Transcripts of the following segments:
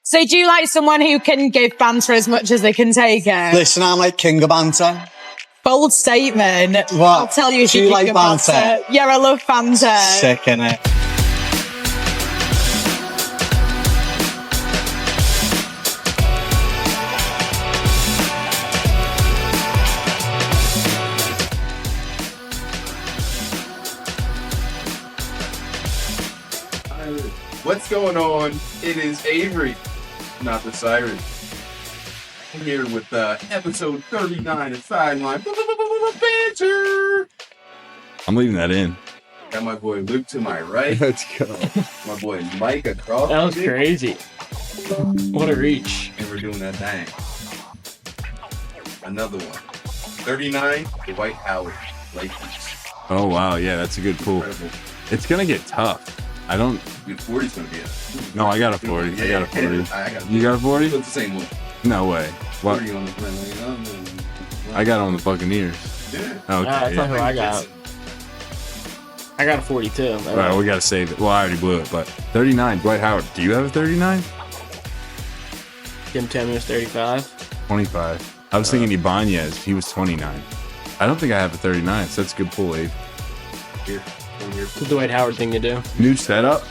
So do you like someone who can give banter as much as they can take it? Listen, I'm like king of banter. Bold statement. What? I'll tell you if Do you you king like of banter? Yeah, I love banter. Sick, innit? What's going on? It is Avery, not the Siren. I'm here with episode 39 of Sideline Banter. I'm leaving that in. Got my boy Luke to my right. Let's go. My boy Mike across. That was crazy. What a reach. And we're doing that thing. Another one. 39, Dwight Howard. Lakers. Oh, wow. Yeah, that's a good pool. Incredible. It's going to get tough. I don't... Dude, 40's going to be it. No, I got a 40. Yeah, I got a 40. I got a 40. You got a 40? It's the same one. No way. What? 40 on the plane. I got on the Buccaneers. Yeah. Okay. That's not who Yeah. I got. I got a 42. All right, we got to save it. Well, I already blew it, but 39. Dwight Howard. Do you have a 39? Tim Tammy was 35. 25. I was thinking Ibanez. He was 29. I don't think I have a 39, so that's a good pull, Abe. Here. It's the Dwight Howard thing to do. New setup.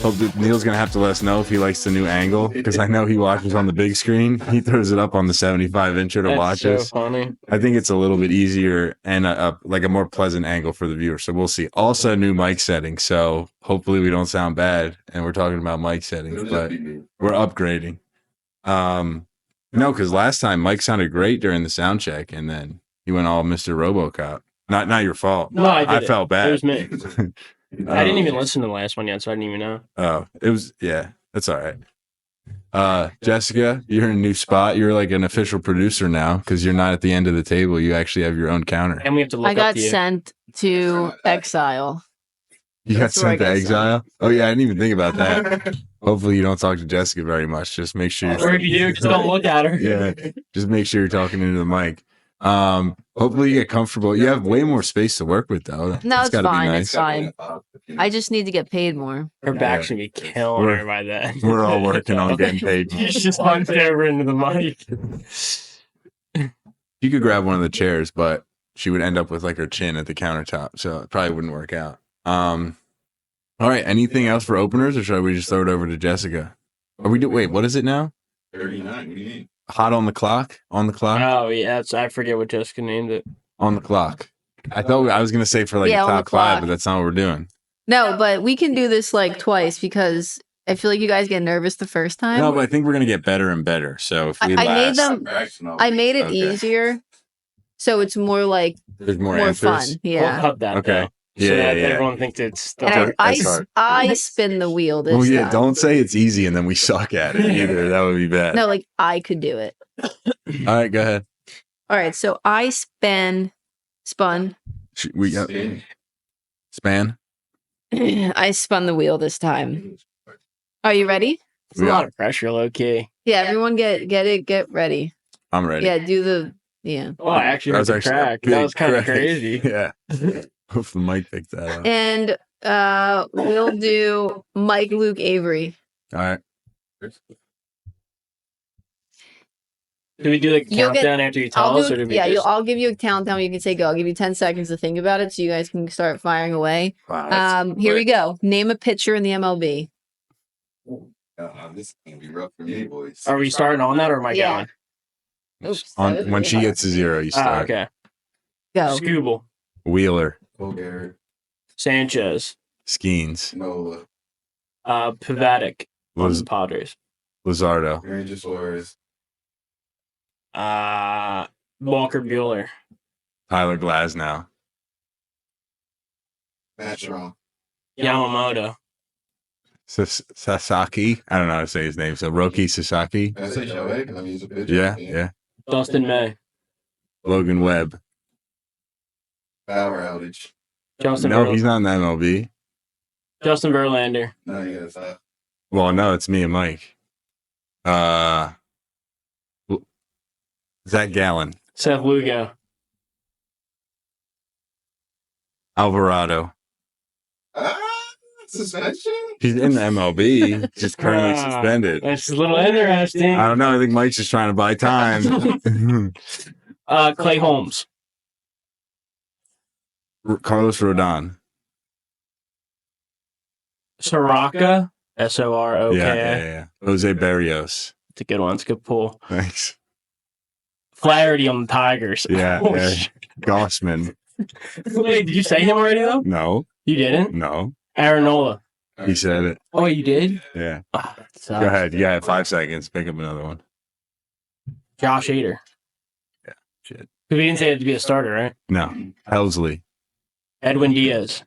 Hope that Neil's going to have to let us know if he likes the new angle, because I know he watches on the big screen. He throws it up on the 75-incher to That's watch so us. funny. I think it's a little bit easier and like a more pleasant angle for the viewer. So we'll see. Also, new mic settings. So hopefully we don't sound bad. And we're talking about mic settings, but we're upgrading. No, because last time Mike sounded great during the sound check, and then he went all Mr. RoboCop. Not your fault. No, I did. felt bad. It was me. I didn't even listen to the last one yet, so I didn't even know. Oh, it was, yeah, that's all right. Jessica, you're in a new spot. You're like an official producer now because you're not at the end of the table. You actually have your own counter. And we have to look I got up to you. sent to exile. You got That's where I sent to get exile? Oh, yeah, I didn't even think about that. Hopefully you don't talk to Jessica very much. Just make sure Or if you do, just don't look at her. yeah, just make sure you're talking into the mic. Hopefully you get comfortable. You have way more space to work with, though. No, it's gotta be fine. nice. It's fine. I just need to get paid more. Her back's going to be killing her by then. We're all working on getting paid. She's just hunched over into the mic. You could grab one of the chairs, but she would end up with like her chin at the countertop, so it probably wouldn't work out. All right, anything else for openers, or should we just throw it over to Jessica? Wait, what is it now? 39, what do you mean? Hot on the clock? On the clock? Oh, yeah. I forget what Jessica named it. On the clock. I thought I was going to say for like Yeah, a on the top five, clock. but that's not what we're doing. No, but we can do this like twice because I feel like you guys get nervous the first time. No, but I think we're going to get better and better. So if we I made last, them. I made it Okay. easier, so it's more like there's more more answers. fun. We'll Yeah. cut that, Okay. though, so Yeah, that yeah. everyone thinks it's... And Okay, I that's hard. I spin the wheel this Oh, yeah, time. don't say it's easy and then we suck at it either. That would be bad. No, like I could do it. All right, go ahead. All right, so I spun. We got span. I spun the wheel this time. Are you ready? It's a lot of pressure, low-key. Yeah, everyone get ready. I'm ready. Yeah, do the yeah. Oh, I actually heard the crack. That was kind of crazy. Yeah. Hope the mic picked that up. And we'll do Mike, Luke, Avery. All right. Do we do the You'll get- countdown after you tell us, or do we just... I'll give you a countdown. You can say go. I'll give you 10 seconds to think about it, so you guys can start firing away. Wow, Here we go. Name a pitcher in the MLB. This is going to be rough for me, boys. Are we starting on that, or am I Yeah. going? Oops, that was When really she hard. gets to zero, you Ah, start. okay. Go. Scooble, Wheeler, Colgate, Sanchez, Skeens, Nola, Pavatic on Liz- the Padres, Lizardo, Ranger Suarez, Walker Bueller, Tyler Glasnow, Matron, Yamamoto, Sasaki. I don't know how to say his name. So Roki Sasaki. Can I say Shohei? I mean, he's a pitcher. Yeah. Dustin May, Logan Webb. Power outage. Justin He's not in the MLB. Justin Verlander, No, you gotta stop. Well, no, it's me and Mike. Zach Gallen, Seth Lugo, Alvarado, Ah, suspension? He's in the MLB, just currently suspended. That's a little interesting. I don't know. I think Mike's just trying to buy time. Clay Holmes. Carlos Rodon. Soraka. Sorok. Yeah. Jose Barrios. It's a good one. It's a good pull. Thanks. Flaherty on the Tigers. Yeah. Oh, Gossman. Wait, did you say him already, though? No. You didn't? No. Aaron Nola. He said it. Oh, you did? Yeah. Oh, Go ahead. You got 5 seconds. Pick up another one. Josh Hader. Yeah. Shit. We didn't say it to be a starter, right? No. Helsley. Edwin Diaz.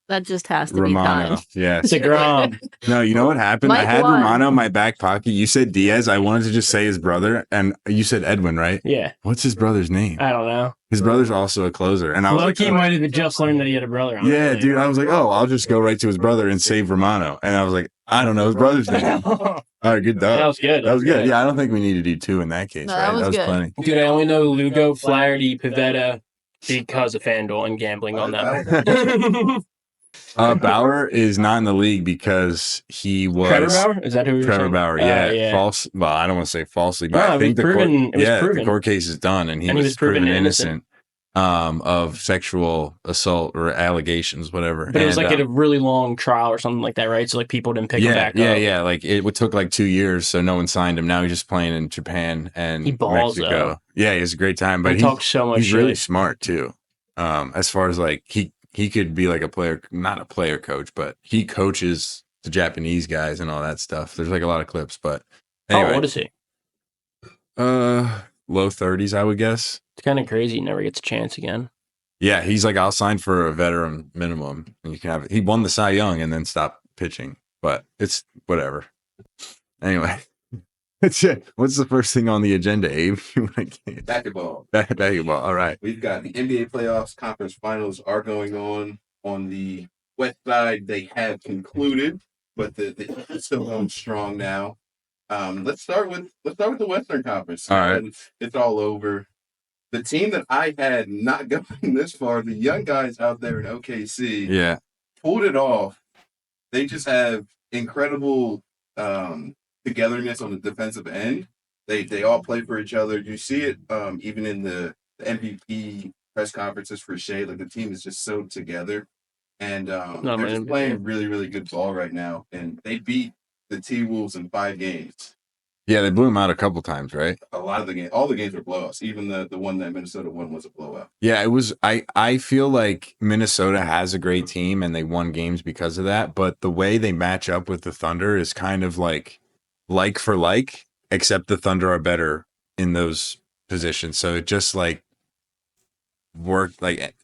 That just has to Romano. be time. Yes. DeGrom. No, you know what happened? I Mike had won. Romano in my back pocket. You said Diaz. I wanted to just say his brother, and you said Edwin, right? Yeah. What's his brother's name? I don't know. His brother's also a closer, and I was Loki like, might have just learned that he had a brother. yeah, dude. I was like, oh, I'll just go right to his brother and save Romano, and I was like, I don't know his brother's name. All right, good dog. That was good. That was good. Yeah, I don't think we need to do 2 in that case. No, right? that was good. plenty. Dude, I only know Lugo, Flaherty, Pivetta because of FanDuel and gambling on that. Bauer is not in the league because he was Trevor Bauer? Is that who you're Trevor saying? Bauer. Yeah, yeah. false. Well, I don't want to say falsely, but No, I it think was proven- it was the proven. court case is done, and he And was proven innocent of sexual assault or allegations, whatever. But it was And, like a really long trial or something like that, right? So like people didn't pick him back up. Yeah. Like it took like 2 years, so no one signed him. Now he's just playing in Japan and He balls, Mexico. though. Yeah, he has a great time, but He talks so much he's really shit. smart too. As far as like he could be like a player, not a player coach, but he coaches the Japanese guys and all that stuff. There's like a lot of clips, but anyway. Oh, what is he? Low 30s, I would guess. It's kind of crazy. He never gets a chance again. Yeah, he's like, I'll sign for a veteran minimum, and you can have it. He won the Cy Young and then stopped pitching, but it's whatever. Anyway, that's it. What's the first thing on the agenda, Abe? Basketball. Basketball. All right. We've got the NBA playoffs, conference finals are going on. On the west side, they have concluded, but it's still going strong now. Let's start with the Western Conference. All right. It's all over. The team that I had not going this far, the young guys out there in OKC, Yeah. pulled it off. They just have incredible togetherness on the defensive end. They all play for each other. You see it even in the MVP press conferences for Shea. Like the team is just so together, and they're just playing really, really good ball right now. And they beat the T-Wolves in 5 games. Yeah, they blew him out a couple times, right? A lot of the games, all the games were blowouts. Even the one that Minnesota won was a blowout. Yeah, it was. I feel like Minnesota has a great team and they won games because of that. But the way they match up with the Thunder is kind of like for like, except the Thunder are better in those positions. So it just like worked. Like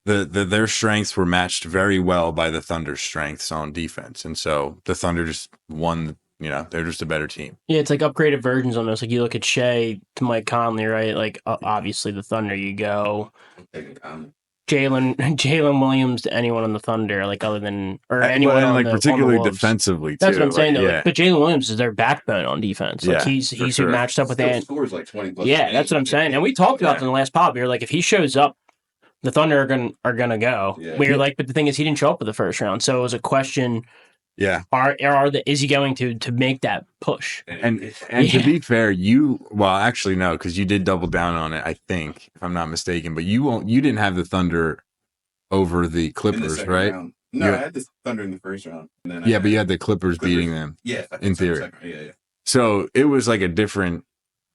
their strengths were matched very well by the Thunder's strengths on defense, and so the Thunder just won. You know, they're just a better team. Yeah, it's like upgraded versions almost. Like you look at Shea to Mike Conley, right? Like obviously the Thunder, you go Jalen Williams to anyone on the Thunder, like other than or anyone and on like the, particularly on the Wolves. defensively too. That's what I'm saying. Like, Though. yeah. Like, but Jalen Williams is their backbone on defense. Like Yeah, he's for who sure. matched up with Still that. scores like 20 plus. Yeah, that's what I'm saying. And we talked about it in the last pod. We were like, if he shows up, the Thunder are gonna go. Yeah. We were like, but the thing is, he didn't show up for the first round, so it was a question. Yeah. Is he going to make that push? And to be fair, actually no, because you did double down on it, I think, if I'm not mistaken. But you didn't have the Thunder over the Clippers, right? Round. No, I had the Thunder in the first round. And then But you had the Clippers beating them. Yeah, in theory. Yeah. So it was like a different.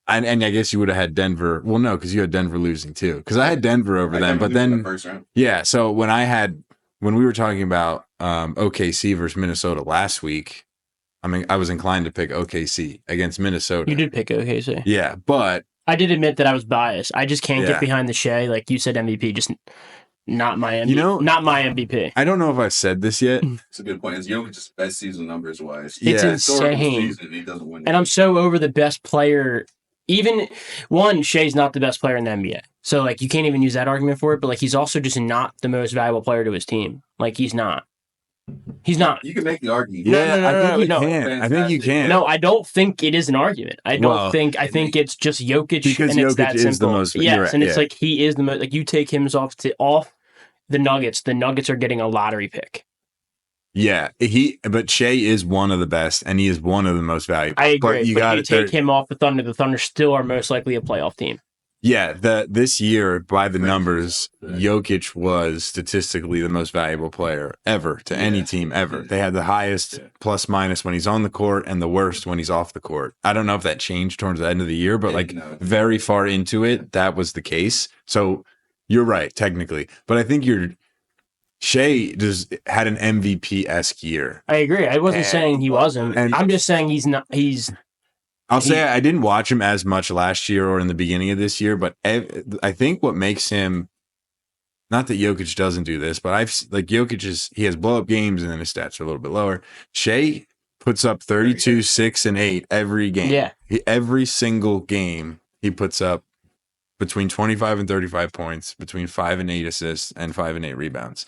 And I guess you would have had Denver. Well, no, because you had Denver losing too. Because I had Denver over them, but then the first round. yeah. So when we were talking about OKC versus Minnesota last week, I mean, I was inclined to pick OKC against Minnesota. You did pick OKC. Yeah, but I did admit that I was biased. I just can't Yeah. get behind the Shea. Like you said, MVP, just not my MVP. You know- not my MVP. I don't know if I said this yet. It's a good point. It's Jokic's best season numbers wise. It's Yeah. insane. He doesn't win. And I'm so over the best player. Even Shea's not the best player in the NBA. So like you can't even use that argument for it. But like he's also just not the most valuable player to his team. Like he's not. He's not. You can make the argument. Yeah, No, I think you no. can. I think you can. No, I don't think it is an argument. I Well, think it's just Jokic, because and it's Jokic that is simple. the most. Yes, You're right, and it's yeah. like he is the most. Like you take him off the Nuggets. The Nuggets are getting a lottery pick. Yeah, but Shea is one of the best, and he is one of the most valuable. I agree. But you take him off the Thunder still are most likely a playoff team. Yeah, this year, by the numbers, Jokic was statistically the most valuable player ever to any team ever. They had the highest plus minus when he's on the court and the worst when he's off the court. I don't know if that changed towards the end of the year, but like very far into it, that was the case. So you're right, technically. But I think Shea just had an MVP-esque year. I agree. I wasn't saying he wasn't. I'm just saying he's not. I'll say I didn't watch him as much last year or in the beginning of this year, but I think what makes him, not that Jokic doesn't do this, but Jokic he has blow up games and then his stats are a little bit lower. Shea puts up 32, 6, and 8 every game. Yeah. Every single game he puts up between 25 and 35 points, between 5 and 8 assists and 5 and 8 rebounds.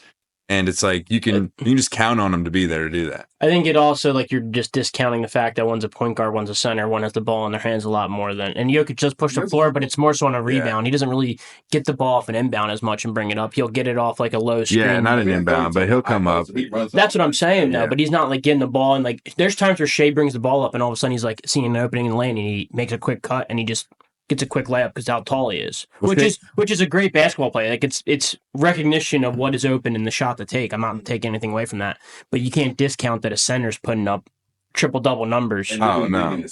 And it's like you can just count on him to be there to do that. I think it also you're just discounting the fact that one's a point guard, one's a center, one has the ball in their hands a lot more than. And Jokic just push the floor, but it's more so on a rebound. He doesn't really get the ball off an inbound as much and bring it up. He'll get it off like a low screen. Yeah, not an inbound, but he'll come up. That's what I'm saying though. But he's not getting the ball and there's times where Shea brings the ball up and all of a sudden he's seeing an opening in the lane and he makes a quick cut and he just gets a quick layup because how tall he is, which is a great basketball play. It's recognition of what is open in the shot to take. I'm not taking anything away from that, but you can't discount that a center's putting up triple-double numbers. And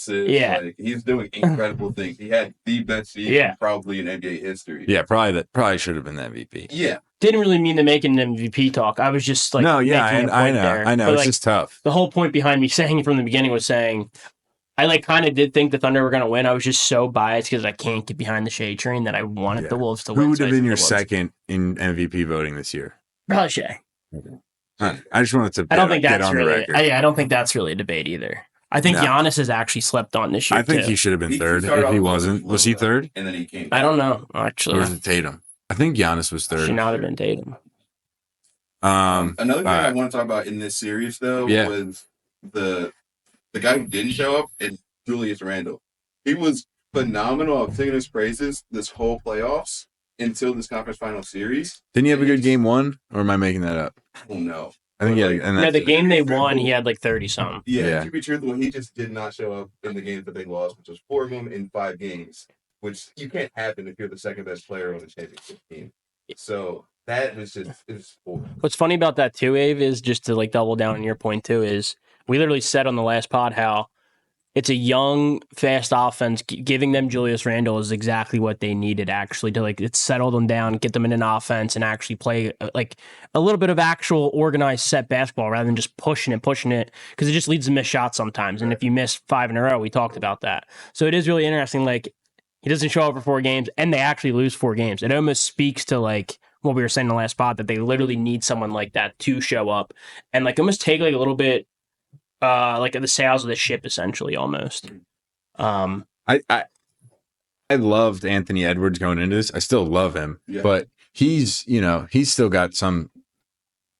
he's doing incredible things. He had the best season probably in NBA history. Yeah, probably should have been the MVP. Yeah. Didn't really mean to make an MVP talk. I was just I know. It's just tough. The whole point behind me saying it from the beginning was saying I kind of did think the Thunder were going to win. I was just so biased because I can't get behind the Shea train that I wanted the Wolves to win. Who would have been your second in MVP voting this year? Probably Shea. Okay. I just wanted to. I don't think that's really. I don't think that's really a debate either. I think Giannis has actually slept on this year. I think he should have been third if he wasn't. Was he third? And then he came. I don't know actually. Or was it Tatum? I think Giannis was third. Should not have been Tatum. Another thing I want to talk about in this series though was the guy who didn't show up is Julius Randle. He was phenomenal. I'm singing his praises this whole playoffs until this conference final series. Didn't he have a good game one, or am I making that up? Oh no. I think the game they won, he had 30-something. Yeah, to be truthful, he just did not show up in the games that they lost, which was 4 of them in 5 games, which you can't happen if you're the second best player on the championship team. So that was just What's funny about that too, Abe, is just to double down on your point too, is we literally said on the last pod how it's a young, fast offense. Giving them Julius Randle is exactly what they needed, actually, to it's settle them down, get them in an offense, and actually play a little bit of actual organized set basketball rather than just pushing it, because it just leads to missed shots sometimes. And if you miss 5 in a row, we talked about that. So it is really interesting. He doesn't show up for 4 games, and they actually lose 4 games. It almost speaks to what we were saying in the last pod, that they literally need someone like that to show up and almost take a little bit. The sails of the ship, essentially, almost. I loved Anthony Edwards going into this. I still love him, but he's still got something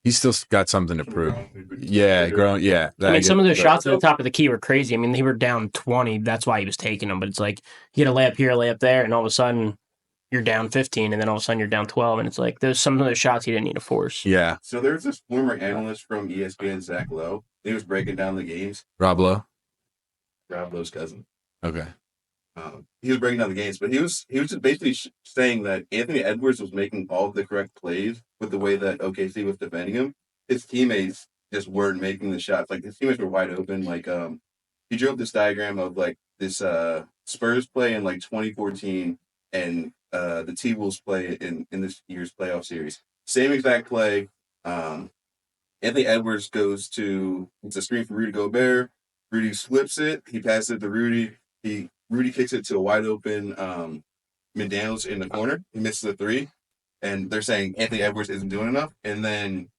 to prove. Yeah, growing. Yeah, some of those shots at the top of the key were crazy. I mean, they were down 20. That's why he was taking them. But it's you get a layup here, a layup there, and all of a sudden you're down 15, and then all of a sudden you're down 12, and it's there's some of those shots he didn't need to force. Yeah. So there's this former analyst from ESPN, Zach Lowe. He was breaking down the games. Rob Lowe? Rob Lowe's cousin. Okay. He was breaking down the games, but he was just basically saying that Anthony Edwards was making all of the correct plays with the way that OKC was defending him. His teammates just weren't making the shots. His teammates were wide open. He drew up this diagram of this Spurs play in 2014 and the T-Wolves play in this year's playoff series. Same exact play. Anthony Edwards goes to, it's a screen for Rudy Gobert. Rudy flips it. He passes it to Rudy. Rudy kicks it to a wide open McDaniels in the corner. He misses a 3. And they're saying Anthony Edwards isn't doing enough. And then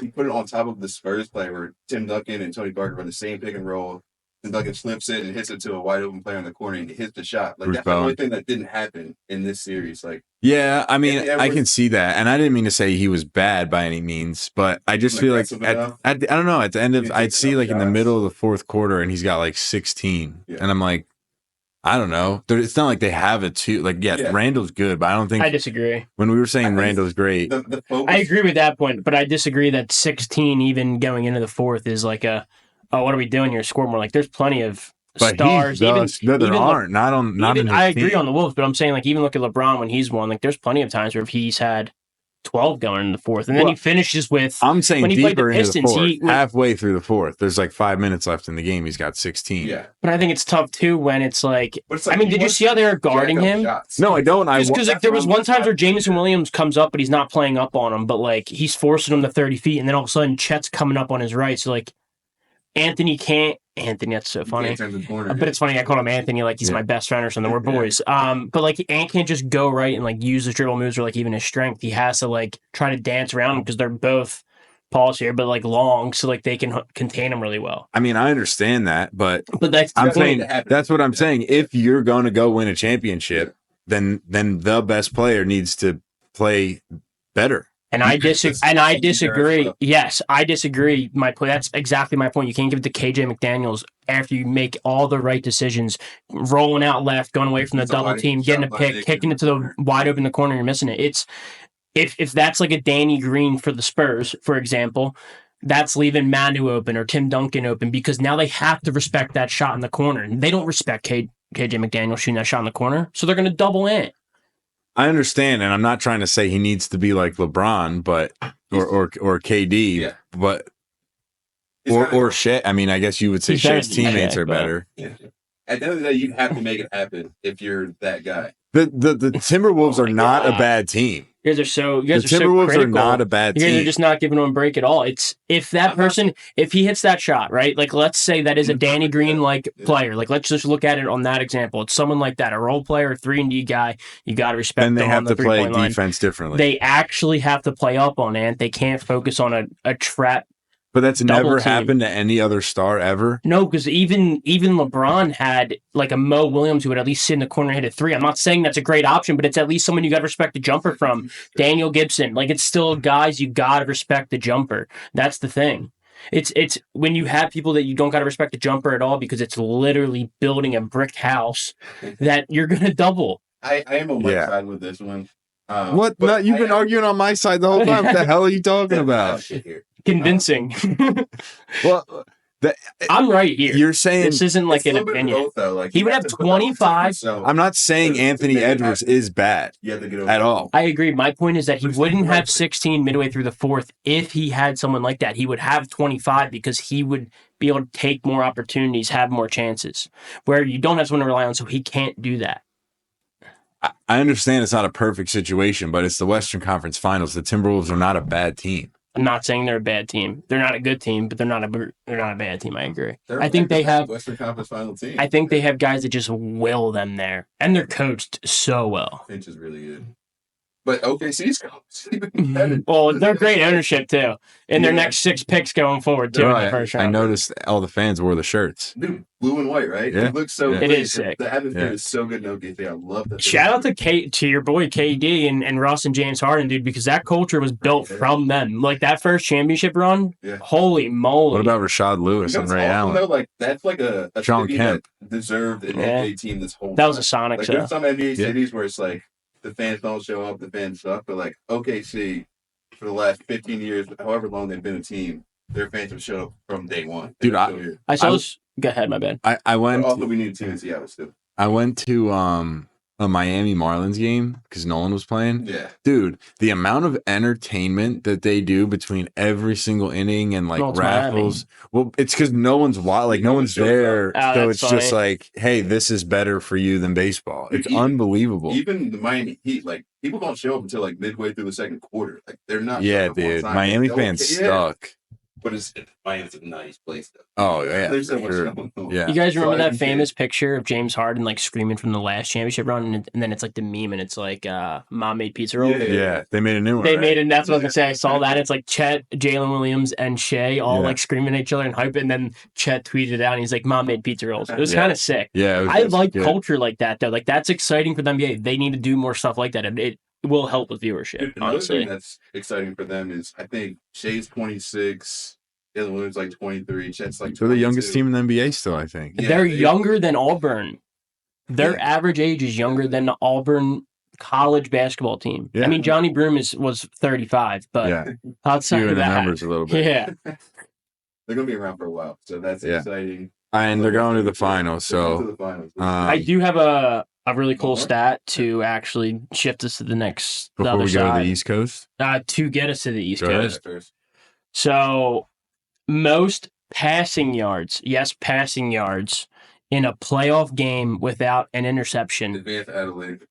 he put it on top of the Spurs play where Tim Duncan and Tony Parker run the same pick and roll. and Duncan slips it and hits it to a wide open player in the corner and hits the shot. Like Bruce that's the only Bowen. thing that didn't happen in this series. Like Yeah, I mean, Anthony I Edwards- can see that, and I didn't mean to say he was bad by any means, but I just feel like Aggressive enough. I don't know. At the end of, He I'd takes see enough like in the shots. middle of the fourth quarter, and he's got like 16, Yeah. and I'm like, I don't know. It's not like they have it too. Like, yeah, Randall's good, but I don't think I disagree. when we were I saying think Randall's great. the focus, I agree with that point, but I disagree that 16 even going into the fourth is like a, oh, what are we doing here? Score more. Like there's plenty of But stars. no, there even aren't. Not in his I agree team. on the Wolves, but I'm saying like even look at LeBron when he's won. Like there's plenty of times where he's had 12 going in the fourth, and then Well, he finishes with. I'm saying when he played the deeper into the Pistons, fourth, he- halfway through the fourth. There's like 5 minutes left in the game. He's got 16. yeah. But I think it's tough too when it's like. But it's I like mean, he did you wants see how they were guarding jack up him? shots. No, I don't. Just because like that's there what was I'm one times where talking Jameson about. Williams comes up, but he's not playing up on him, but like he's forcing him to 30 feet, and then all of a sudden Chet's coming up on his right. So like Anthony, that's so funny. Can't turn the corner. But it's funny, I call him Anthony like he's my best friend or something. We're boys. But like Ant can't just go right and like use his dribble moves or like even his strength. He has to like try to dance around him because they're both Paul's here, but like long, so like they can contain him really well. I mean, I understand that, but But that's I'm That's what saying needs to happen. that's what I'm saying. If you're going to go win a championship, then the best player needs to play better. And I That's disagree. stuff. Yes, I disagree. My point. That's exactly my point. You can't give it to KJ McDaniels after you make all the right decisions, rolling out left, going away from the It's a double wide team, getting a shot by pick, Nick kicking in it to the the corner. wide open the corner, you're missing it. It's if that's like a Danny Green for the Spurs, for example, that's leaving Manu open or Tim Duncan open because now they have to respect that shot in the corner. And they don't respect KJ McDaniels shooting that shot in the corner, so they're going to double in. I understand, and I'm not trying to say he needs to be like LeBron, but or KD, Yeah. but It's not- or Shaq. I mean, I guess you would say He's better Shaq's than teammates Shaq, are but- better. Yeah. At the end of the day, you have to make it happen if you're that guy. The Timberwolves Oh are my not a God. bad team. You guys are so The Timberwolves are critical. not a bad You guys are team. just not giving him a break at all. It's if that person, if he hits that shot, right? Like, let's say that is a Danny Green like player. Like, let's just look at it on that example. It's someone like that, a role player, a 3-and-D guy. You got to respect Then they them have on the to play 3-point line. defense differently. They actually have to play up on it. They can't focus on a trap. But that's double never team. happened to any other star ever. No, because even LeBron had like a Mo Williams who would at least sit in the corner and hit a three. I'm not saying that's a great option, but it's at least someone you got to respect the jumper from. Daniel Gibson, like it's still guys you got to respect the jumper. That's the thing. It's when you have people that you don't got to respect the jumper at all because it's literally building a brick house that you're gonna double. I am on my Yeah. side with this one. What? but No, you've been I- arguing on my side the whole time. What the hell are you talking about? Shit here. Convincing. Well, I'm right here. you're saying This isn't like It's a an little bit of opinion. both, though. Like He you would have have to put that on 25. So I'm not saying Anthony Make it Edwards happen. is bad you have to get over at all. I agree. My point is that he But wouldn't right. have 16 midway through the fourth if he had someone like that. He would have 25 because he would be able to take more opportunities, have more chances. Where you don't have someone to rely on, so he can't do that. I understand it's not a perfect situation, but it's the Western Conference Finals. The Timberwolves are not a bad team. I'm not saying they're a bad team. They're not a good team, but they're not a bad team. I agree. They're I think they have. Western Conference Final team. I think they have guys that just will them there, and they're coached so well. Finch is really good. But OKC's even better. Well, they're great ownership too, and their Yeah. next 6 picks going forward too in the first I round. noticed all the fans wore the shirts. Dude, blue and white, right? Yeah. It looks so Yeah. It good. is sick. The atmosphere Yeah. is so good in OKC. I love that. Shout out to your boy KD and Russ and James Harden, dude, because that culture was built Yeah. from them. Like that first championship run, Yeah. holy moly! What about Rashad Lewis You know and what's Ray awesome, Allen? though? Like that's like a Sean city Kemp. that deserved an Yeah. NBA team this whole That was a time. Sonics Like show. there's some NBA Yeah. cities where it's like the fans don't show up, the fans suck, but like OKC for the last 15 years, however long they've been a team, their fans have showed up from day one. Dude, They're still here. I saw I- this. Go ahead, my bad. I But went also we need a team in Seattle still. I went to a Miami Marlins game because Nolan was playing. Yeah. Dude, the amount of entertainment that they do between every single inning and like Well, it's raffles. Well, it's because no one's no one's there, Oh, so that's it's just funny. like, hey, this is better for you than baseball. It's Even- unbelievable. Even the Miami Heat, like people don't show up until like midway through the second quarter. Like they're not. Yeah, showing up on dude, time. Miami They'll- fans yeah. suck. but Miami's a nice place though. Oh yeah, There's so much sure. going on. Yeah. You guys remember that Fun famous picture of James Harden like screaming from the last championship run, and then it's like the meme, and it's like mom made pizza rolls. Yeah, they made a new one. They right? made it, and that's what I was gonna say. I saw that. It's like Chet, Jalen Williams, and Shea all like screaming at each other and hype it, and then Chet tweeted it out and he's like, "Mom made pizza rolls." It was kind of sick. Yeah, I like culture like that though. Like that's exciting for the NBA. They need to do more stuff like that, and it will help with viewership. Another Honestly, thing that's exciting for them is I think Shea's 26, Jalen Williams like 23, Chet's like 22. They're the youngest team in the NBA still, I think. Yeah, they're younger than Auburn. Their average age is younger than the Auburn college basketball team. Yeah. I mean, Johnny Broom was 35, but outside Fewer of the that, numbers a little bit. yeah. They're gonna be around for a while, so that's exciting. And they're going to the finals. They're going to So the finals. I do have a really cool stat to actually shift us to the next the before other we go to side. the East Coast, To get us to the East Go ahead. Coast. First. So most passing yards, passing yards in a playoff game without an interception. Advanced analytics.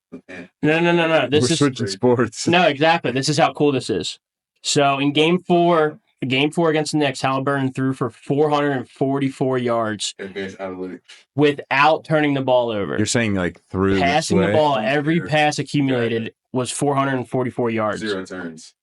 No. we're switching sports. No, exactly. This is how cool this is. So in game four against the Knicks, Halliburton threw for 444 yards Advanced analytics. without turning the ball over. You're saying like through Passing the way? ball, every pass accumulated was 444 yards. 0 turns.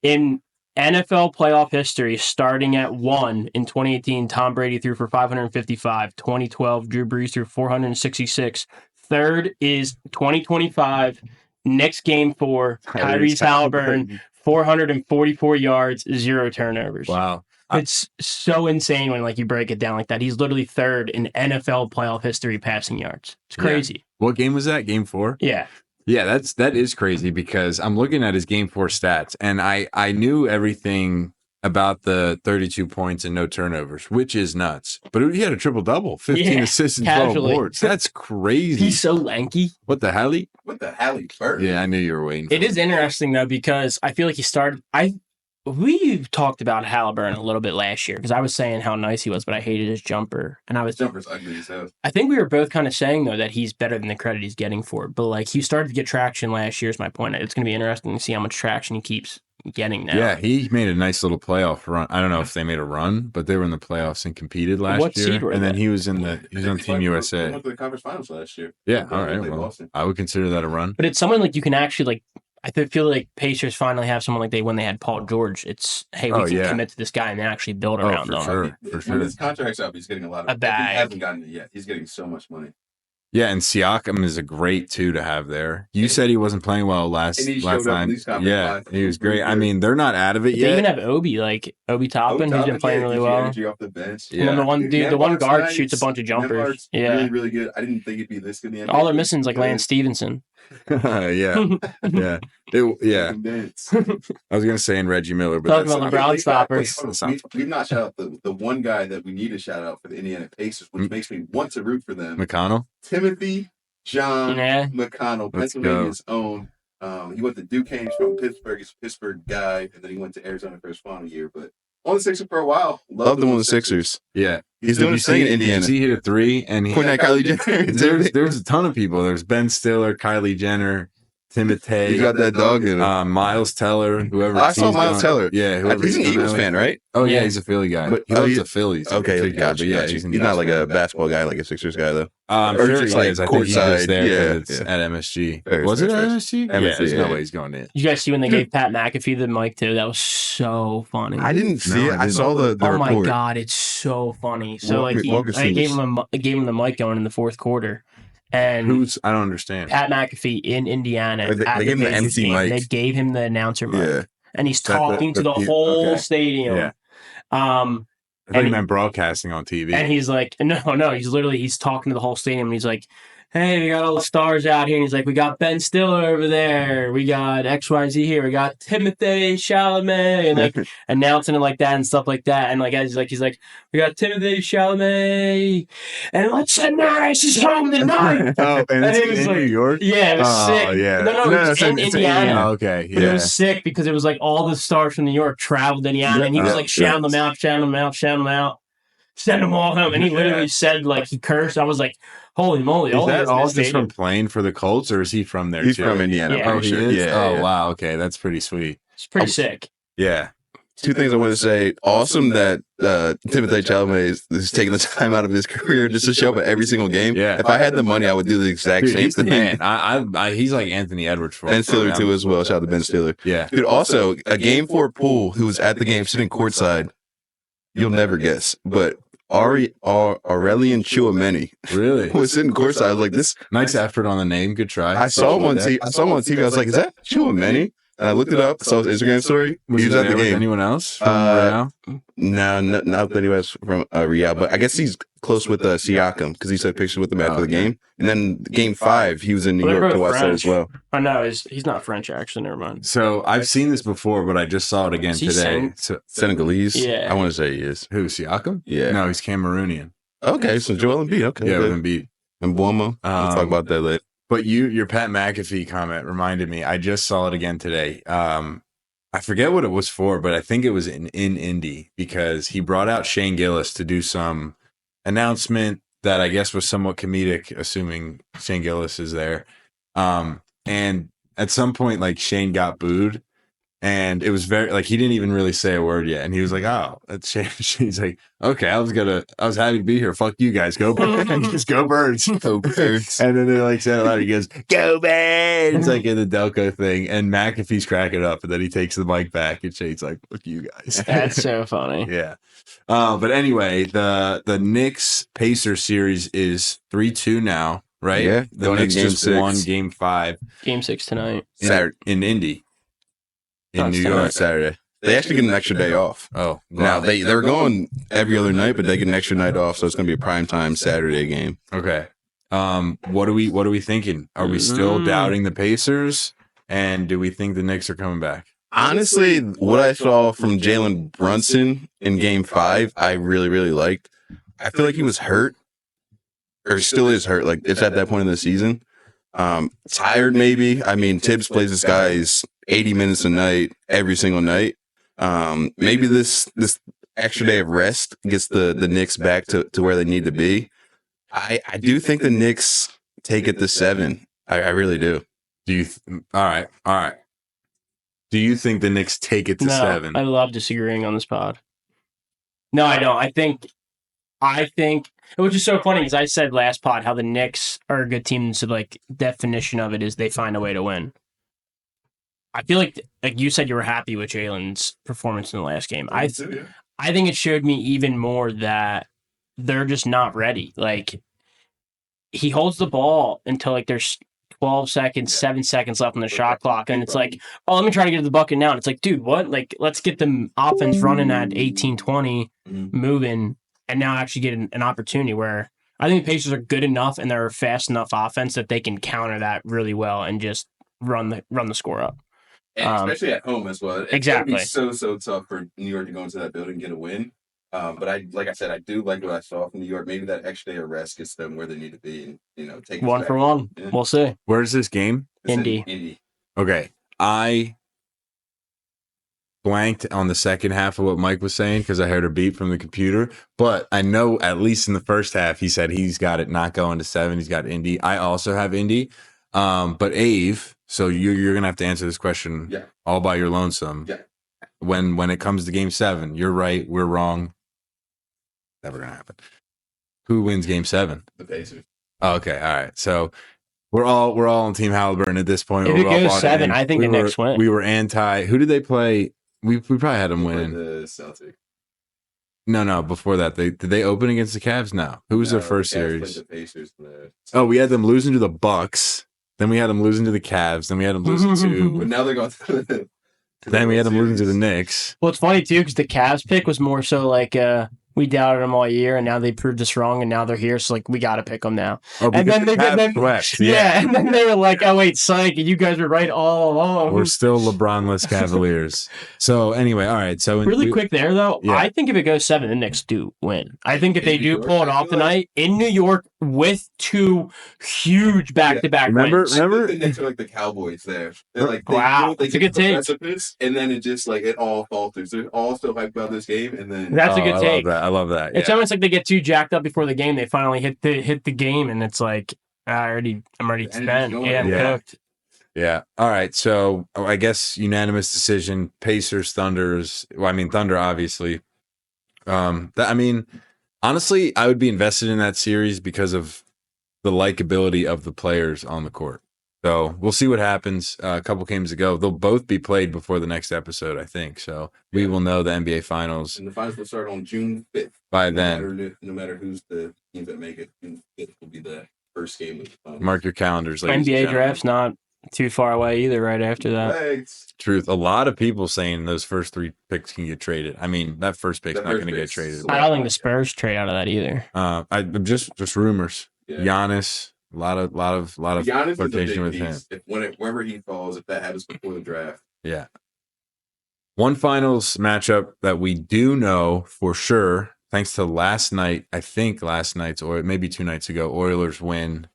In NFL playoff history, starting at 1 in 2018, Tom Brady threw for 555. 2012, Drew Brees threw 466. Third is 2025, next game 4, Tyrese Halliburton, 444 yards, 0 turnovers. Wow. It's so insane when you break it down like that. He's literally third in NFL playoff history passing yards. It's crazy. What game was that? Game 4? Yeah. Yeah, that is crazy because I'm looking at his game 4 stats and I knew everything about the 32 points and no turnovers, which is nuts. But he had a triple-double, 15 assists and 12 boards. That's crazy. He's so lanky. What the hell? What the hell? Bird? Yeah, I knew you were waiting for It is interesting, though, because I feel like he started... We talked about Halliburton a little bit last year because I was saying how nice he was, but I hated his jumper. And His jumper's ugly as hell. I think we were both kind of saying, though, that he's better than the credit he's getting for it. But, he started to get traction last year is my point. It's going to be interesting to see how much traction he keeps getting now. Yeah, he made a nice little playoff run. I don't know if they made a run, but they were in the playoffs and competed last What seed year. were And then they? he was on Team They USA. went to the conference finals last year. Yeah, all right. They Well, lost it. I would consider that a run. But it's someone you can actually, I feel like Pacers finally have someone when they had Paul George. It's, hey, we can commit to this guy and actually build around for them. sure. For When sure. his contract's up, he's getting a lot of... A bag. He hasn't gotten it yet. He's getting so much money. Yeah, and Siakam is a great two to have there. You said he wasn't playing well last And he showed up time. in these conference Yeah, finals. he was great. I mean, they're not out of it They yet. even have Obi Toppin, who's been playing really well. Energy off the bench. And then the one dude, the one guard shoots a bunch of jumpers. Yeah. Really, really good. I didn't think it'd be this good in the NBA. All they're missing is Lance Stevenson. yeah. Yeah. Convinced. I was gonna say in Reggie Miller, but Talk that's about not- LeBron stoppers. We've not shout out the one guy that we need to shout out for the Indiana Pacers, which makes me want to root for them. McConnell. Timothy John Yeah. McConnell, Let's Pennsylvania's own. He went to Duquesne. He's from Pittsburgh. He's a Pittsburgh guy, and then he went to Arizona for his final year. But on the Sixers for a while. Love them on the Sixers. Yeah, He's doing his thing in Indiana. He hit a 3, and he Pointing at Kylie Jenner. there's a ton of people. There's Ben Stiller, Kylie Jenner, Timothy. You got that dog in him. Miles Teller, whoever. I saw he's Miles on- Teller. Yeah, whoever He's an Eagles on- fan, right? Oh yeah, Yeah. he's a Philly guy. But- He loves the Phillies. in Okay, particular, gotcha. but yeah, Gotcha. he's an He's not Eagles like fan. a basketball guy, like a Sixers guy, though. I'm or sure just, he like, is. I think he's courtside. just there Yeah, because it's yeah. at MSG. Fair, Was it fair, at fair. MSG? Yeah, MSG, there's no yeah. way he's going in. You guys see when they gave Pat McAfee the mic too? That was so funny. I didn't see it. I didn't. saw the Oh report. my god, it's so funny. So Walker I gave Stevens. him the mic going in the fourth quarter, and I don't understand. Pat McAfee in Indiana. They at gave him the Pacers MC game, mic. They gave him the announcer mic, Yeah. and he's That- talking to the the- whole okay. stadium. Yeah. I thought and he he- meant broadcasting on TV. And he's like, no, he's talking to the whole stadium. And he's like, hey, we got all the stars out here. And he's like, we got Ben Stiller over there. We got XYZ here. We got Timothée Chalamet. And announcing it like that and stuff like that. And he's like, we got Timothée Chalamet. And let's send Norris home tonight. Oh, and it's it was in like- New York? Yeah, it was Oh, sick. yeah. No, it was in Indiana. Oh, okay, But it yeah. was sick because it was all the stars from New York traveled to Indiana, and he was shouting them out, send them all home. And he literally said he cursed. I was like, holy moly! Is that all just stadium. from playing for the Colts, or is he from there He's too? from Indiana. Yeah. I'm Oh, he pretty sure. is? Yeah. Oh, yeah. wow. Okay, that's pretty sweet. It's pretty sick. Yeah. two things I want to say. Awesome that Timothée Chalamet is taking the time out of his career just to show up at every single game. Yeah. If I had the money, I would do the exact Dude, same he's the thing. man. He's like Anthony Edwards for Ben Stiller too as well. Shout out to Ben Stiller. Yeah. Dude, also a Game 4 pool who was at the game sitting courtside. You'll never guess, but Aurelian Chouameni Really? was sitting courtside. I was like, this. Nice effort on the name. Good try. I saw him on TV. I was like, is that Chouameni? And I looked it up. Saw his Instagram story. He was at the game. Anyone else? From Real? No, not that he was from Real, but I guess he's close with Siakam because he took pictures with him after the game. And then game 5, he was in New York to watch that as well. Oh no, he's not French actually. Never mind. So I've seen this before, but I just saw it again today. Senegalese? Yeah. I want to say he is. Who, Siakam? Yeah. No, he's Cameroonian. Okay, so Joel Embiid. Okay. Yeah, good. with Embiid. And Buomo. We'll talk about that later. But your Pat McAfee comment reminded me. I just saw it again today. I forget what it was for, but I think it was in Indy because he brought out Shane Gillis to do some announcement that I guess was somewhat comedic, assuming Shane Gillis is there. And at some point, like Shane got booed, and it was very like he didn't even really say a word yet, and he was like, "Oh, that's Shane." He's like, "Okay, I was happy to be here. Fuck you guys, go Birds, just go Birds, Go Birds." And then they like said it loud. He goes, "Go Birds!" Like in the Delco thing, and McAfee's cracking up, and then he takes the mic back, and Shane's like, "Fuck you guys." That's so funny. Yeah. But anyway, the Knicks Pacers series is 3-2 now, right? Yeah. The Knicks just won Game 5. Game 6 tonight. Saturday. In Indy. In On New Saturday. York. Saturday. They actually get an extra day off. Oh, Now wow. they're going every other night, but they get an extra night off, so it's going to be a prime time Saturday game. Okay. What are we thinking? Are we still doubting the Pacers? And do we think the Knicks are coming back? Honestly, what I saw from Jalen Brunson in Game 5, I really, really liked. I feel like he was hurt, or still is hurt. Like it's at that point in the season. Tired, maybe. I mean, Tibbs plays this guy's 80 minutes a night, every single night. Maybe this extra day of rest gets the Knicks back to where they need to be. I do think the Knicks take it to 7. I really do. Do you? All right. Do you think the Knicks take it to 7? I love disagreeing on this pod. No, I don't. I think, which is so funny because I said last pod how the Knicks are a good team. So like definition of it is they find a way to win. I feel like you said you were happy with Jalen's performance in the last game. I think it showed me even more that they're just not ready. Like he holds the ball until like there's 12 seconds, 7 seconds left on the shot clock. And it's like, oh, let me try to get to the bucket now. And it's like, dude, what? Like, let's get the offense running at 18, 20, moving, and now actually get an opportunity where I think the Pacers are good enough and they're a fast enough offense that they can counter that really well and just run the score up. And especially at home as well. Exactly. It's going to be so tough for New York to go into that building and get a win. But like I said, I do like what I saw from New York. Maybe that extra day of rest gets them where they need to be, and take one for one. Yeah. We'll see. Where's this game? Indy. Okay, I blanked on the second half of what Mike was saying because I heard a beep from the computer. But I know at least in the first half he said he's got it not going to 7. He's got Indy. I also have Indy. But Ave, so you're gonna have to answer this question all by your lonesome. Yeah. When it comes to Game 7, you're right, we're wrong. Never gonna happen. Who wins Game 7? The Pacers. Oh, okay, all right. So we're all on Team Halliburton at this point. If it goes 7, I think the Knicks win. We were anti. Who did they play? We probably had them winning. The Celtics. No. Before that, did they open against the Cavs? No. Who was their first the Cavs series? played the Pacers. Oh, we had them losing to the Bucks. Then we had them losing to the Cavs. Then we had them losing But to. now they're going to Then we had them losing to the Knicks. Well, it's funny too because the Cavs pick was more so like we doubted them all year, and now they proved us wrong, and now they're here. So like we got to pick them now. Oh, and then the Cavs swept. Yeah, and then they were like, "Oh wait, psych! You guys were right all along." We're still LeBron-less Cavaliers. So anyway, all right. So really quick there though, Yeah. I think if it goes 7, the Knicks do win. I think if they do pull it off tonight in New York with 2 huge back-to-back wins. Remember the Knicks are like the Cowboys there. They're like, Wow, they it's a get good to the take. precipice, and then it just like it all falters. They're all still hyped about this game, and then That's a good take. I love that. It's Yeah. almost like they get too jacked up before the game. They finally hit the game, and it's like I'm already spent. energy's going. Yeah, I'm Yeah. cooked. Yeah. All right. So I guess unanimous decision. Pacers, Thunders. Well, I mean Thunder, obviously. Honestly, I would be invested in that series because of the likability of the players on the court. So we'll see what happens. A couple games ago, they'll both be played before the next episode, I think. So we will know the NBA Finals. And the finals will start on June 5th. By then. No matter who's the teams that make it, June 5th will be the first game of the finals. Mark your calendars. NBA draft's not too far away either. Right after that, Thanks. Truth. A lot of people saying those first 3 picks can get traded. I mean, that first pick's That not first going to get pick's traded. so- I don't think the Spurs trade out of that either. Just rumors. Yeah. Giannis, a lot of Giannis is a flirtation big with him. piece. Wherever he falls, if that happens before the draft. Yeah. One finals matchup that we do know for sure, thanks to last night, I think last night's or maybe 2 nights ago, Oilers win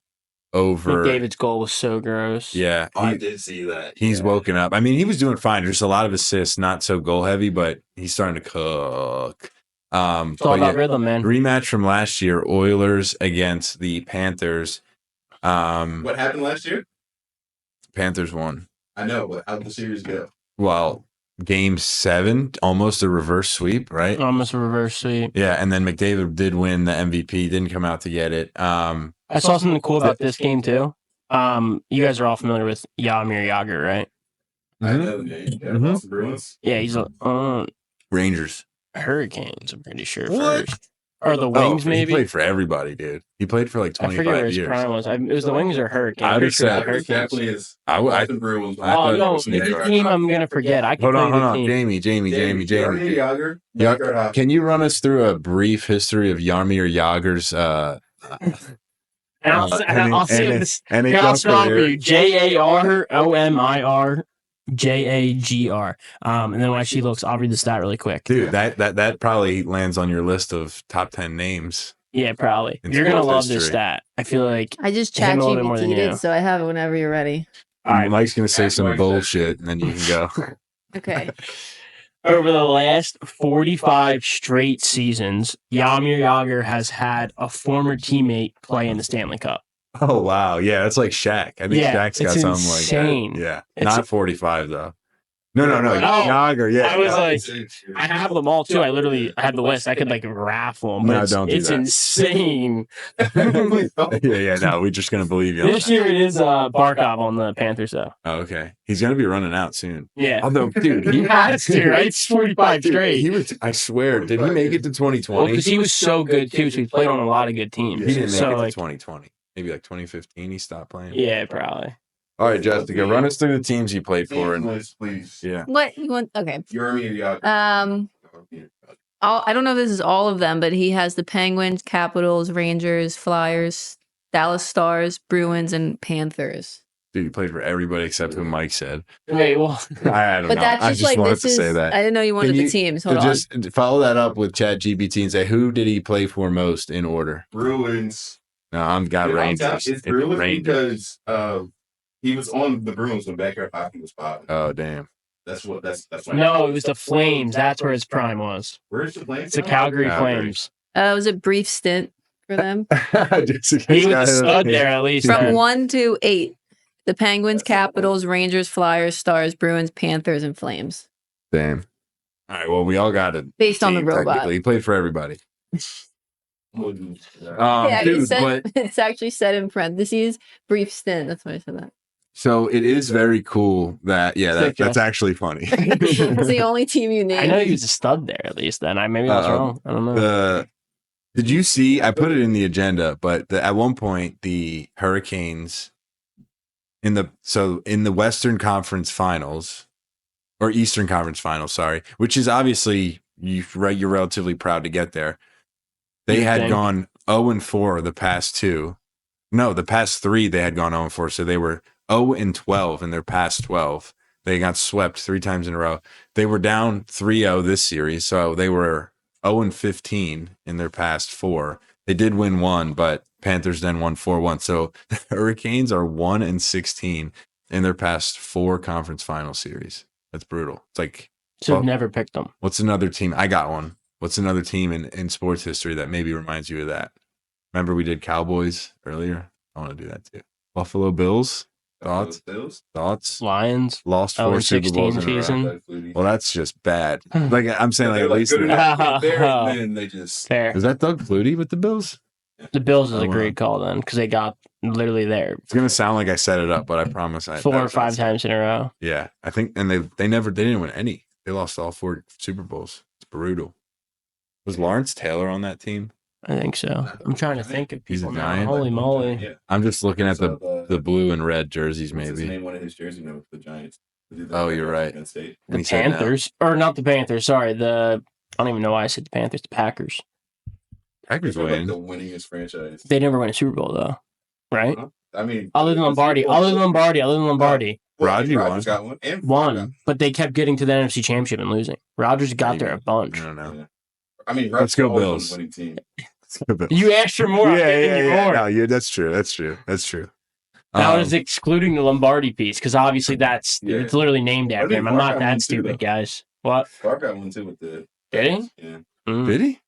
over. David's goal was so gross. Yeah, I did see that. he's woken up. I mean, he was doing fine. Just a lot of assists, not so goal heavy, but he's starting to cook. It's all but about rhythm, man. rematch from last year, Oilers against the Panthers. What happened last year? Panthers won. I know, but how'd the series go? Well, game 7, almost a reverse sweep, right? Almost a reverse sweep. Yeah, and then McDavid did win the MVP. Didn't come out to get it. I saw something cool about this game too. You guys are all familiar with Jaromir Jagr, right? I know the name. Yeah, Mhm. Boston Bruins. Yeah, he's Rangers. Hurricanes. I'm pretty sure What? first, or the Wings He maybe. played for everybody, dude. He played for like I forget where 25 his years. prime was. It was the Wings or Hurricanes. I I'm would pretty sure say- the It Hurricanes. definitely is I Boston Bruins. I Oh thought no, it was the New team I'm gonna forget. I can Hold tell on, you hold the on. team. Jamie. Jaromir Jagr. Yeah, Backyard hockey. Can you run us through a brief history of Yarmir Yager's And I'll say this. and Here, I'll spell it for you. JAROMIR JAGR. And then while she looks, I'll read the stat really quick. Dude, that probably lands on your list of top 10 names. Yeah, probably. In You're gonna sports love this history. stat. I feel like I just Him chat a little bit more than GPT'd you. it, so I have it whenever you're ready. All right. Mike's gonna say some Mike's bullshit, and then you can go. Okay. over the last 45 straight seasons, Jaromir Jagr has had a former teammate play in the Stanley Cup. Oh wow, yeah, that's like Shaq. I think Yeah, Shaq's got it's something like insane. that. Yeah, It's- not 45 though. No, Oh, Yager. Yeah, I was like, I have them all too. I had the list. I could like raffle them. But No, don't do it's that. insane. yeah. No, we're just gonna believe you. on This that. year it is Barkov on the Panthers though. Oh, okay, he's gonna be running out soon. Yeah. Although, dude, He has to, right? It's 45 Dude, straight. He was. I swear, did he make it to 2020? Well, because he was so good too, so he played on a lot of good teams. He didn't make so it to like, 2020. Maybe like 2015. He stopped playing. yeah, probably. All right, Jessica, run us through the teams he played for. And List, please. yeah, What you want? Okay. Jaromir Jagr. I don't know if this is all of them, but he has the Penguins, Capitals, Rangers, Flyers, Dallas Stars, Bruins, and Panthers. dude, he played for everybody except who Mike said. Wait, well, I don't But know. that's I just just like wanted this to is. say that. I didn't know you wanted Can the you- teams. So Hold on. just follow that up with Chat GPT and say who did he play for most in order? Bruins. No, I'm got Dude, I'm Rangers. telling you, It's Bruins because he was on the Bruins when backyard hockey was popping. Oh damn. That's why. no, it was the Flames. That's where his prime was. Where's the Flames? It's the from? Calgary Calgary. Flames. It was a brief stint for them. He was a stud there at least. From man. 1 to 8, the Penguins, Capitals, Rangers, Flyers, Stars, Bruins, Panthers, and Flames. Damn. All right. Well, we all got it. Based on the Team, robot. technically. He played for everybody. Yeah, Dude, but it's actually said in parentheses, brief stint. That's why I said that. so it is very cool that Sick, that's Jess. actually funny. It's the only team you named. I know he was a stud there at least. Then maybe I was wrong. I don't know. Did you see? I put it in the agenda, but at one point the Hurricanes in the Western Conference Finals or Eastern Conference Finals, sorry, which is obviously you're relatively proud to get there. They You had think? gone 0-4 the past two. No, the past three they had gone 0-4, so they were 0-12 in their past 12. They got swept 3 times in a row. They were down 3-0 this series, so they were 0-15 in their past 4. They did win 1, but Panthers then won 4-1. So the Hurricanes are 1-16 in their past 4 conference final series. That's brutal. It's like, So I've never picked them. what's another team? I got one. What's another team in sports history that maybe reminds you of that? Remember we did Cowboys earlier? I want to do that too. Buffalo Bills. Bills. Thoughts? Lions. Lost 4 Super Bowls in a row. season. Well, that's just bad. Like I'm saying, like They're at least good they're- enough to get there, and then they just Fair. is that Doug Flutie with the Bills? The Bills is Oh, a wow. great call then because they got literally there It's gonna sound like I set it up, but I promise I 4 or 5 times in a row. Yeah, I think, and they didn't win any. They lost all 4 Super Bowls. It's brutal. Was Lawrence Taylor on that team? I think so. I'm trying to think of He's a people now. Giant? Holy moly. Yeah. I'm just looking at the blue and red jerseys, What's his maybe. name? One of his jerseys with the Giants. Oh, you're right. Penn State. And The he said no. Panthers. Or not the Panthers. Sorry. I don't even know why I said the Panthers. The Packers. Packers They're like win. the winningest franchise. They never win a Super Bowl though. Right? I mean, Other than Lombardi. Rodgers Rodgers got one. And Won. But they kept getting to the NFC Championship and losing. Rodgers got there a bunch. I don't know. Yeah. I mean, Let's go Rodgers Bills. was a winning team. You asked for more. I'm giving you more. No, yeah, that's true. That was excluding the Lombardi piece because obviously it's literally named I after think him. I'm Mark not got that one too, stupid, though. guys. What? Clark got one too with the. Did he? Yeah. Did he?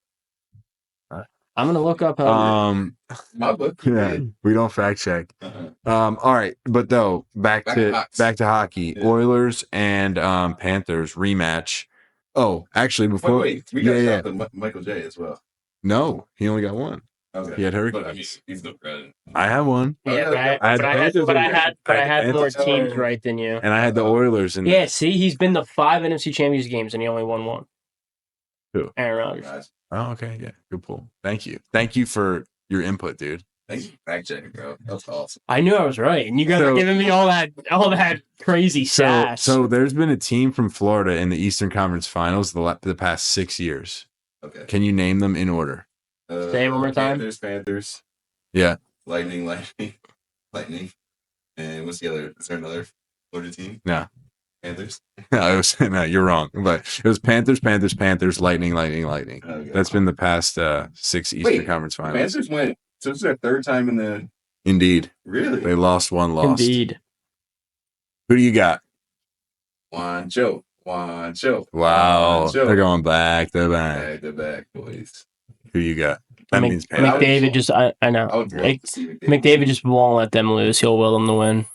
I'm gonna look up. My book. Yeah, we don't fact check. Uh-huh. All right, but though back to hockey. Yeah. Oilers and Panthers rematch. Oh, actually, before Wait, we got shout out to Michael J as well. no, he only got one. Okay. He had But I mean, Hurricanes. he's no credit. I have one, yeah, I but I had more teams right than you. and I had the Oilers. And Yeah, see, he's been to 5 NFC Championship games and he only won 1. Who? Aaron Rodgers. Guys, oh, okay, yeah, good pull. Thank you for your input, dude. thanks for fact checking, bro. That's awesome. I knew I was right, and you guys are giving me all that crazy sass. So there's been a team from Florida in the Eastern Conference Finals the past 6 years. Okay. Can you name them in order? Say it one more time. Panthers. Yeah. Lightning. And what's the other? Is there another Florida team? No. Panthers. No, you're wrong. But it was Panthers, Lightning. Okay. That's been the past 6 Eastern Conference Finals. Panthers went. So this is their third time in the. Indeed. Really? They lost. Indeed. Who do you got? Juancho. Wow. They're going back to back. Back to back, boys. Who you got? That means Panthers. McDavid just, I know. I would love to see McDavid just won't let them lose. He'll will them to win.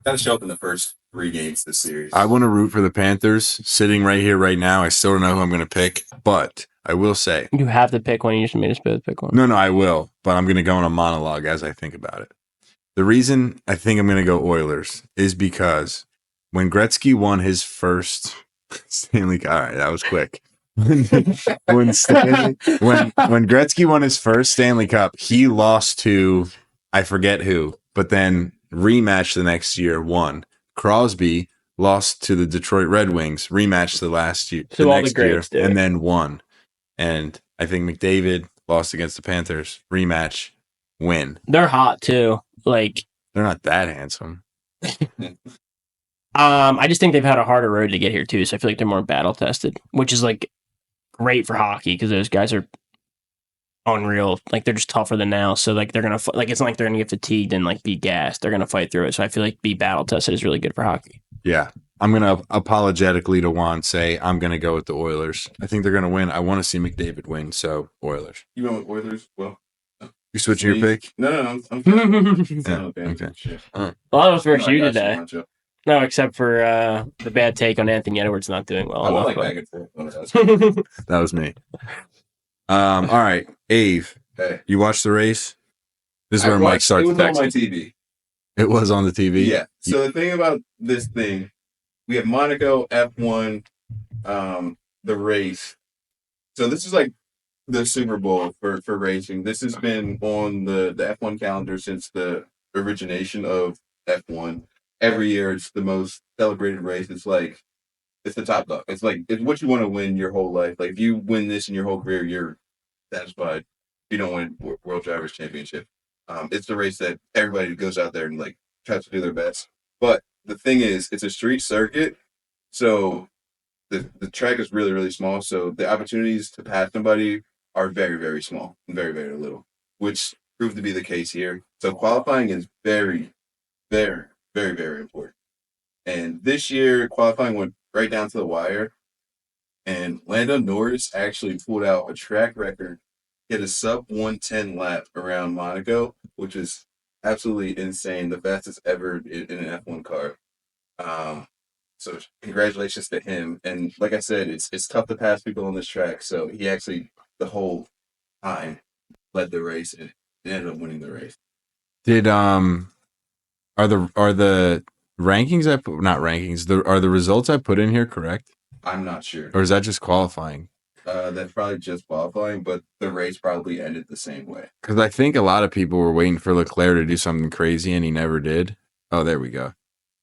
Got to show up in the first 3 games this series. I want to root for the Panthers. Sitting right here, right now, I still don't know who I'm going to pick, but I will say. You have to pick one. You just made us both pick one. No, I will, but I'm going to go on a monologue as I think about it. The reason I think I'm going to go Oilers is because when Gretzky won his first Stanley Cup, all right, that was quick. when Gretzky won his first Stanley Cup, he lost to I forget who, but then rematched the next year, won. Crosby lost to the Detroit Red Wings, rematched the last year, So the all next the year, greats did. and then won. And I think McDavid lost against the Panthers, rematch, win. They're hot too. Like, They're not that handsome. I just think they've had a harder road to get here too. So I feel like they're more battle tested, which is like great for hockey because those guys are unreal. Like they're just tougher than now. So like they're gonna like it's not like they're gonna get fatigued and like be gassed. They're gonna fight through it. So I feel like be battle tested is really good for hockey. Yeah. I'm going to apologetically to Juan say I'm going to go with the Oilers. I think they're going to win. I want to see McDavid win, so Oilers. You went with Oilers? Well, You switching your pick? No, I'm Yeah, okay. Well, that was versus No, I you got today. Juancho. No, except for the bad take on Anthony Edwards not doing well. I went enough, like back and forth. but- That was me. All right, Ave, Hey, you watched the race? This is where Mike starts It was on my texting. TV. It was on the TV? Yeah. So the thing about this thing, we have Monaco, F1, the race. So this is like the Super Bowl for racing. This has been on the F1 calendar since the origination of F1. Every year it's the most celebrated race. It's like, it's the top dog. It's like, it's what you want to win your whole life. Like if you win this in your whole career, you're satisfied. If you don't win World Drivers Championship. It's the race that everybody goes out there and like tries to do their best. But the thing is, it's a street circuit, so the track is really, really small. So the opportunities to pass somebody are very, very small and very, very little, which proved to be the case here. So qualifying is very, very, very, very important. And this year, qualifying went right down to the wire, and Lando Norris actually pulled out a track record. He had a sub 110 lap around Monaco, which is absolutely insane. The fastest ever in an F1 car. So congratulations to him. And like I said, it's tough to pass people on this track. So he actually the whole time led the race and ended up winning the race. Did are the rankings I put, not rankings, are the results I put in here correct? I'm not sure. Or is that just qualifying? That's probably just qualifying, but the race probably ended the same way. Because I think a lot of people were waiting for Leclerc to do something crazy, and he never did. Oh, there we go.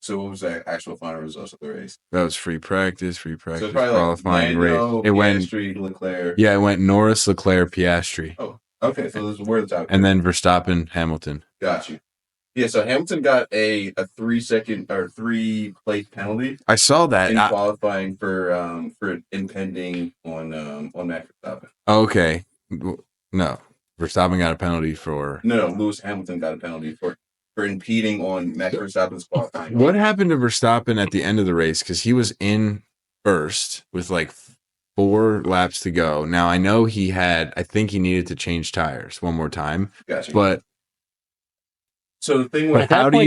So what was the actual final results of the race? That was free practice, So it's probably qualifying like Lando, race. It went Piastri, Leclerc. Yeah, it went Norris, Leclerc, Piastri. Oh, okay. So this is where the top. And then Verstappen, Hamilton. Got you. Yeah, so Hamilton got a 3-second or 3-plate penalty. I saw that in qualifying for impending on Max Verstappen. Okay, no, Verstappen got a penalty for No. Lewis Hamilton got a penalty for impeding on Max Verstappen's qualifying. What happened to Verstappen at the end of the race? Because he was in first with like 4 laps to go. Now I know I think he needed to change tires one more time. Gotcha. But so the thing with how do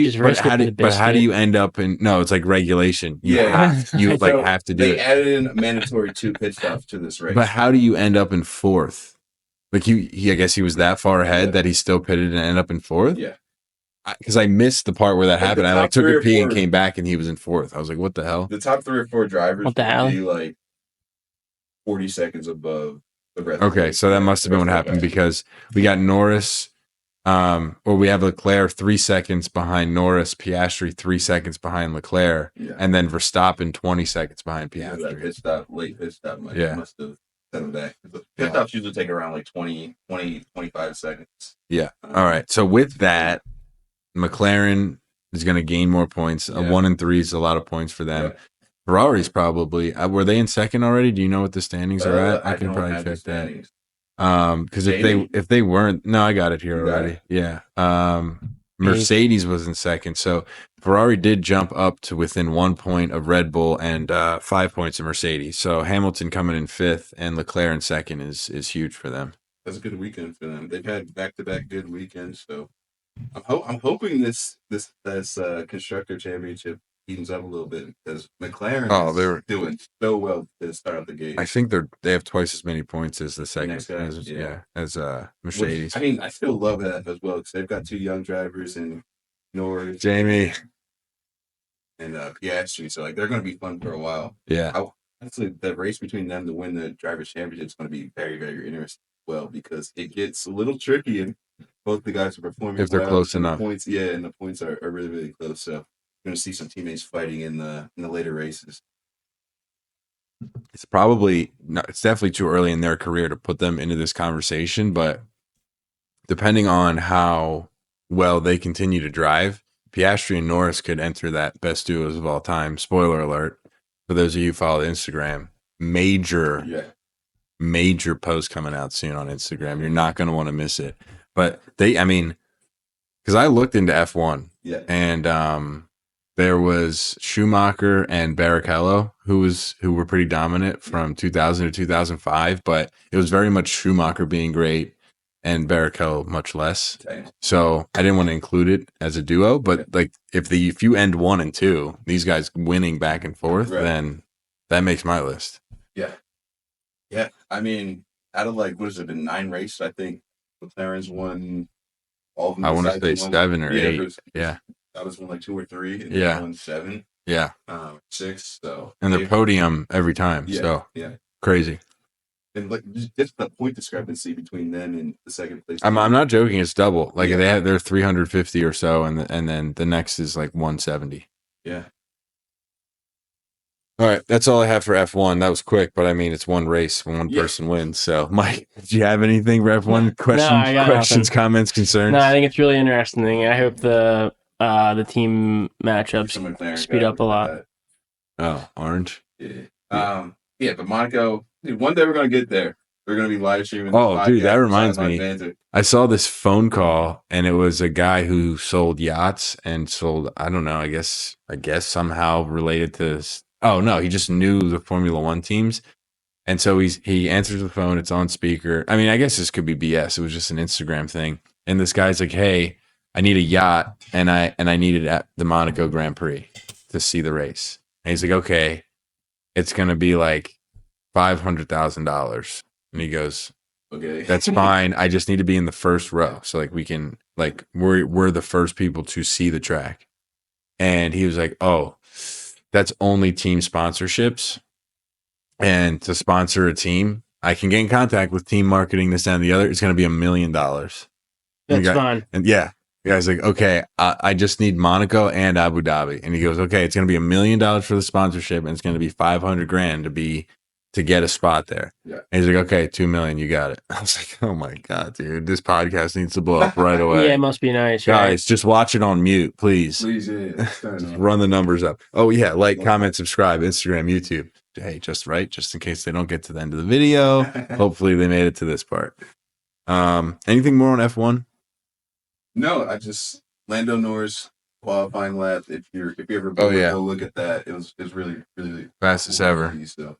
you end up in? No, it's like regulation. You have to do it. They added in mandatory 2 pit stops to this race. But how do you end up in 4th? Like I guess he was that far ahead that he still pitted and ended up in 4th. Yeah. Because I missed the part where that happened. I took a pee and came back, and he was in 4th. I was like, "What the hell?" The top 3 or 4 drivers would be like 40 seconds above the rest. Okay, so that must have been what happened because we got Norris. Or we have Leclerc 3 seconds behind Norris, Piastri 3 seconds behind Leclerc, and then Verstappen 20 seconds behind Piastri. Late pit stop must have set him back. The pit stops usually take around like 25 seconds. Yeah. All right. So with that, McLaren is going to gain more points. 1 and 3 is a lot of points for them. Ferrari's probably were they in second already? Do you know what the standings are at? I can probably check that. Because if they weren't, no, I got it here already. Yeah. Mercedes was in second, so Ferrari did jump up to within 1 point of Red Bull and 5 points of Mercedes. So Hamilton coming in 5th and Leclerc in second is huge for them. That's a good weekend for them. They've had back-to-back good weekends, so I'm hoping this constructor championship heatens up a little bit because McLaren they're doing so well to start out the gate. I think they have twice as many points as the second as Mercedes. Which, I still love that as well because they've got 2 young drivers in Norris, Jamie, and Piastri. So they're going to be fun for a while. Yeah, honestly, the race between them to win the drivers' championship is going to be very, very interesting as well because it gets a little tricky and both the guys are performing if they're close enough. Points, and the points are really, really close. So you're going to see some teammates fighting in the later races. It's definitely too early in their career to put them into this conversation, but depending on how well they continue to drive, Piastri and Norris could enter that best duos of all time. Spoiler alert for those of you who follow Instagram. Major post coming out soon on Instagram. You're not going to want to miss it. But because I looked into F1, and there was Schumacher and Barrichello who were pretty dominant from 2000 to 2005, but it was very much Schumacher being great and Barrichello much less. So I didn't want to include it as a duo, but if you end 1 and 2, these guys winning back and forth, then that makes my list. Yeah. I mean, out of what has it been 9 races? I think McLaren's won all of them. I want to say 7 or 8. That was won 2 or 3. And won 7. 6. So and they're podium every time. Crazy. And just the point discrepancy between them and the second place. I'm not joking. It's double. They're 350 or so, and then the next is 170. Yeah. All right, that's all I have for F1. That was quick, but it's one race when one person wins. So, Mike, do you have anything for F1? Questions, comments, concerns? No, I think it's really interesting. I hope the team matchups speed up a lot. Oh, orange. Yeah. But Monaco. Dude, one day we're gonna get there. We're gonna be live streaming. Oh, dude, that reminds me. I saw this phone call, and it was a guy who sold yachts and sold. I don't know. I guess somehow related to. Oh no, he just knew the Formula One teams, and so he answers the phone. It's on speaker. I guess this could be BS. It was just an Instagram thing, and this guy's like, "Hey, I need a yacht, and I need it at the Monaco Grand Prix to see the race. And he's like, okay, it's gonna be like $500,000. And he goes, Okay, that's fine. I just need to be in the first row, so like we can like we're the first people to see the track. And he was like, oh, that's only team sponsorships, and to sponsor a team, I can get in contact with team marketing, this and the other. It's going to be $1 million. That's fine. And yeah, the guy's like, okay, I just need Monaco and Abu Dhabi. And he goes, okay, it's going to be $1 million for the sponsorship, and it's going to be $500,000 to get a spot there. Yeah. And he's like, okay, $2 million, you got it. I was like, oh my God, dude, this podcast needs to blow up right away. Yeah, it must be nice. Guys, just watch it on mute, please. Please, yeah. Just run the numbers up. Oh yeah, like, comment, subscribe, Instagram, YouTube. Hey, just in case they don't get to the end of the video. Hopefully they made it to this part. Anything more on F1? No, I just Lando Norris qualifying lap. If you ever Oh, yeah. go look at that, it was really Fastest cool ever. to see, so.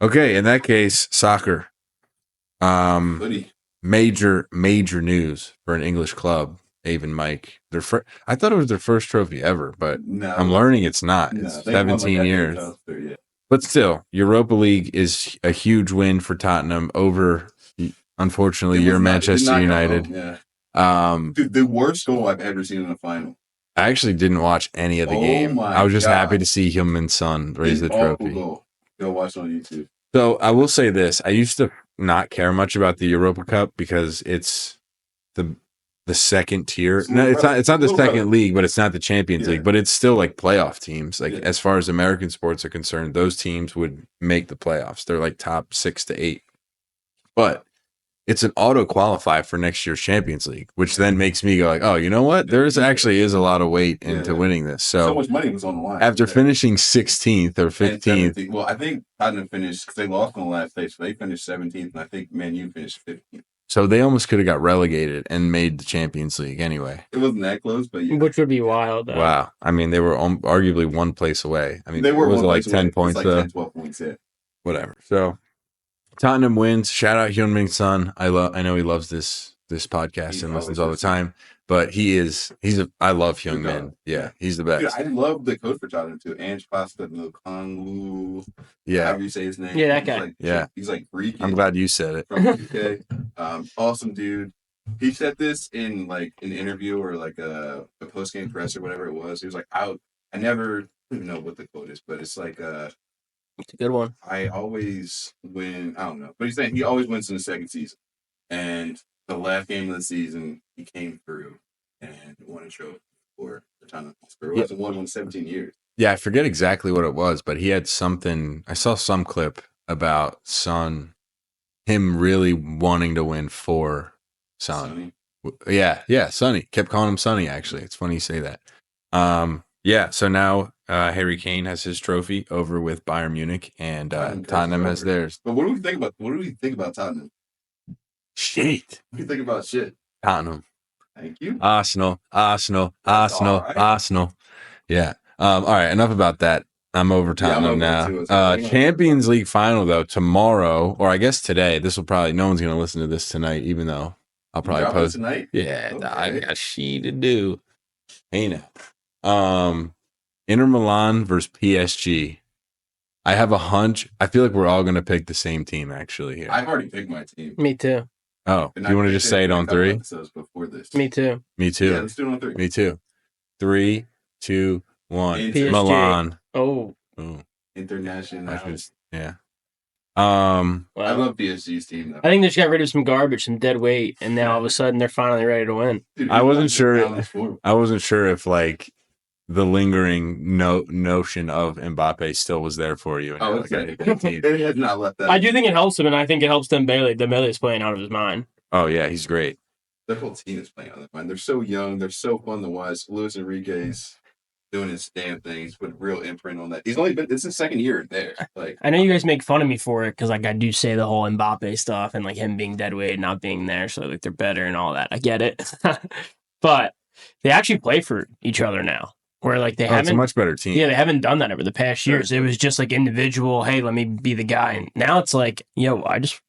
Okay, in that case, soccer. Buddy. Major news for an English club, Avon Mike. I thought it was their first trophy ever, but No, I'm learning it's not. no, It's they won, like, 17 that years. after, yeah. But still, Europa League is a huge win for Tottenham over, unfortunately, It was your not- it did Manchester not go United. home, yeah. Dude, the worst goal I've ever seen in a final. I actually didn't watch any of the Oh game. my I was just God. happy to see Heung-min Son raise the An awful trophy. goal. Go watch it on YouTube. So I will say this: I used to not care much about the Europa Cup because it's the second tier. It's No, it's not. It's not the little second relevant. league, but it's not the Champions Yeah. League. But it's still like playoff teams. Like Yeah. as far as American sports are concerned, those teams would make the playoffs. They're like top 6 to 8. But it's an auto qualify for next year's Champions League, which then makes me go like, oh, you know what? There is actually a lot of weight into Yeah. winning this. So So much money was on the line. after Yeah. finishing 16th or And 15th, 17th. Well, I think Tottenham finished because they lost on the last day, so they finished 17th, and I think Man U finished 15th. so they almost could have got relegated and made the Champions League anyway. It wasn't that close, but yeah. Which would be wild. Though. Wow. I mean, they were arguably one place away. I mean, They were was it one like place 10 away. It's points like though? 10, 12 points, yeah. Whatever. So Tottenham wins. Shout out Heung-min Son. I know he loves this podcast He's and listens always all the time. But I love Heung-min. Yeah, he's the Dude, best. I love the coach for Tottenham too. Ange Pasta Nokangwu. Yeah. However you say his name. Yeah, that He's guy. like, Yeah. He's like Greek. I'm glad you said it. From the UK. Awesome dude. He said this in like an interview or like a post game press or whatever it was. He was like, I never even know what the quote is, but it's like It's a good one. I always win. I don't know, but he's saying he always wins in the second season. And the last game of the season, he came through and won a trophy for Tottenham Hotspur. It wasn't one in 17 years. Yeah, I forget exactly what it was, but he had something. I saw some clip about him really wanting to win for Son. Sonny. Yeah, Sonny. Kept calling him Sonny, actually. It's funny you say that. Yeah, so now Harry Kane has his trophy over with Bayern Munich, and Tottenham has theirs. But what do we think about Tottenham? Shit. What do you think about shit? Tottenham. Thank you. Arsenal. All right. Yeah. All right, enough about that. I'm over Tottenham over it too. now. Champions League final, though, tomorrow, or I guess today. This will probably, no one's going to listen to this tonight, even though I'll probably Drop it post. tonight. Yeah, Okay. I got shit to do. Hey now. Inter Milan versus PSG. I have a hunch. I feel like we're all going to pick the same team, actually, here. I've already picked my team. Me too. Oh, And do you want to picked just say it on a couple 3? episodes before this. Me too. Me too. Yeah, let's do it on 3. Me too. 3, 2, 1. PSG. Milan. Oh, Ooh, International. I just, yeah. well, I love PSG's team though. I think they just got rid of some garbage, some dead weight, and now all of a sudden they're finally ready to win. Dude, I wasn't he's sure- down this forward. I wasn't sure if like the lingering notion of Mbappe still was there for you. And Oh, you're it's like, I need- it has not left that. I do think it helps him, and I think it helps Dembele. Dembele's playing out of his mind. oh yeah, he's great. The whole team is playing on the mind. They're so young. They're so fun to watch. Luis Enrique's doing his damn thing. He's put a real imprint on that. He's only been. This is his second year there. Like I know you guys make fun of me for it because like I do say the whole Mbappe stuff and like him being dead weight, not being there, so like they're better and all that. I get it, but they actually play for each other now. Where like they Oh, it's a haven't, much better team. yeah, they haven't done that over the past years. It was just like individual. Hey, let me be the guy. And now it's like, yo, I just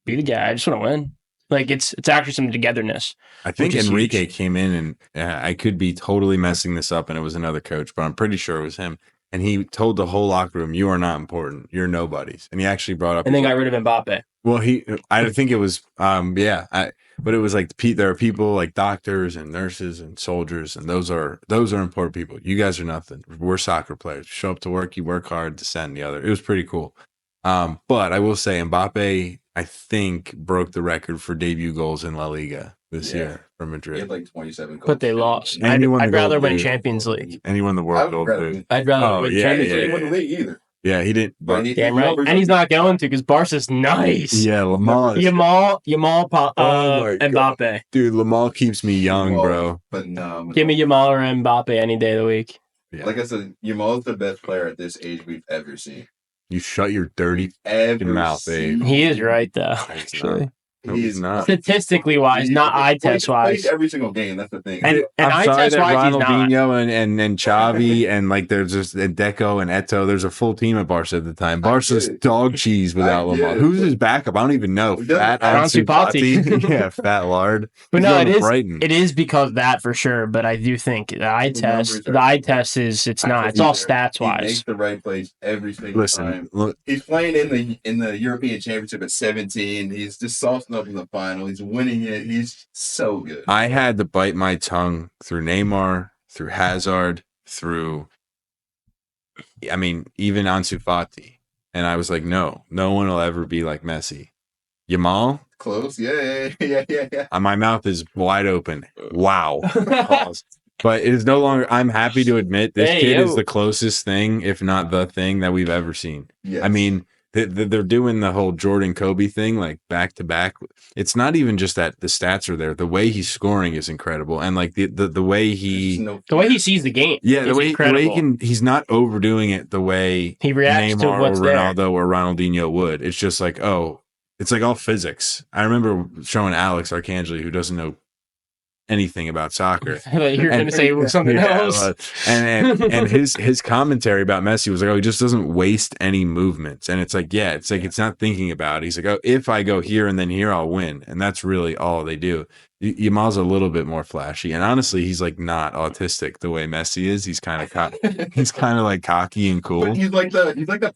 be the guy. I just want to win. Like it's actually some togetherness. I think which is Enrique huge. came in and I could be totally messing this up and it was another coach, but I'm pretty sure it was him. And he told the whole locker room, "You are not important. You're nobodies." And he actually brought up, And then got rid of Mbappe. well, I think it was, but it was like there are people like doctors and nurses and soldiers, and those are important people. You guys are nothing. We're soccer players. You show up to work, you work hard, this, that, and the other. It was pretty cool. But I will say, Mbappe, I think, broke the record for debut goals in La Liga this year for He Madrid. had like 27 goals. But they lost. And he won I'd the rather gold win league. Champions League. And he won the I World would Gold rather- League. I'd rather win yeah, Champions He League. didn't win the league either. Yeah, he didn't. But he- Damn his right. numbers And he's are- not going to because Barca's nice. Yeah, Lamal. Yamal, Oh my God. Mbappe. Dude, Lamal keeps me young, Yamal, bro. Phenomenal. Give me Yamal or Mbappe any day of the week. Yeah. Like I said, Yamal's the best player at this age we've ever seen. You shut your dirty Ever mouth, seen. Abe. He is right though. He's Actually, No, he's not. statistically wise, not eye test wise. Every single game. That's the thing. And I'm eye sorry test that wise, he's not. Ronaldinho and Xavi and like there's just Deco and Eto. There's a full team at Barca at the time. Barca's get it. dog cheese without I get Lamar. it, Who's but- his backup? I don't even know. Who does it? Fat Ansu Ansu Fati. Fati. Yeah, fat lard. But He's no, going it to is. Brighton. It is because of that for sure. But I do think the eye The test. numbers are- The eye test is. It's not. It's all stats He makes wise. the right plays every single Listen, time. look, He's playing in the European Championship at 17. He's just saucing up in the final. He's winning it. He's so good. I had to bite my tongue through Neymar, through Hazard, through, I mean, even Ansu Fati. And I was like, no one will ever be like Messi. Yamal, Close. Yeah. my mouth is wide open. Wow. Pause. But it is no longer, I'm happy to admit this Hey, kid yo. is the closest thing, if not the thing that we've ever seen. Yes. I mean, they're doing the whole Jordan Kobe thing, like back to back. It's not even just that the stats are there. The way he's scoring is incredible. And like the way There's he, no The way he sees the game. yeah, the is way incredible. he's not overdoing it the way He reacts to Neymar or what's there. Ronaldo or Ronaldinho would. It's just like, oh, it's like all physics. I remember showing Alex Arcangeli, who doesn't know anything about soccer. You're going to say something Yeah, else. and his commentary about Messi was like, oh, he just doesn't waste any movements. And it's like, yeah, it's not thinking about it. He's like, oh, if I go here and then here, I'll win. And that's really all they do. Yamal's a little bit more flashy, and honestly, he's like not autistic the way Messi is. He's kind of he's kind of like cocky and cool. But he's like the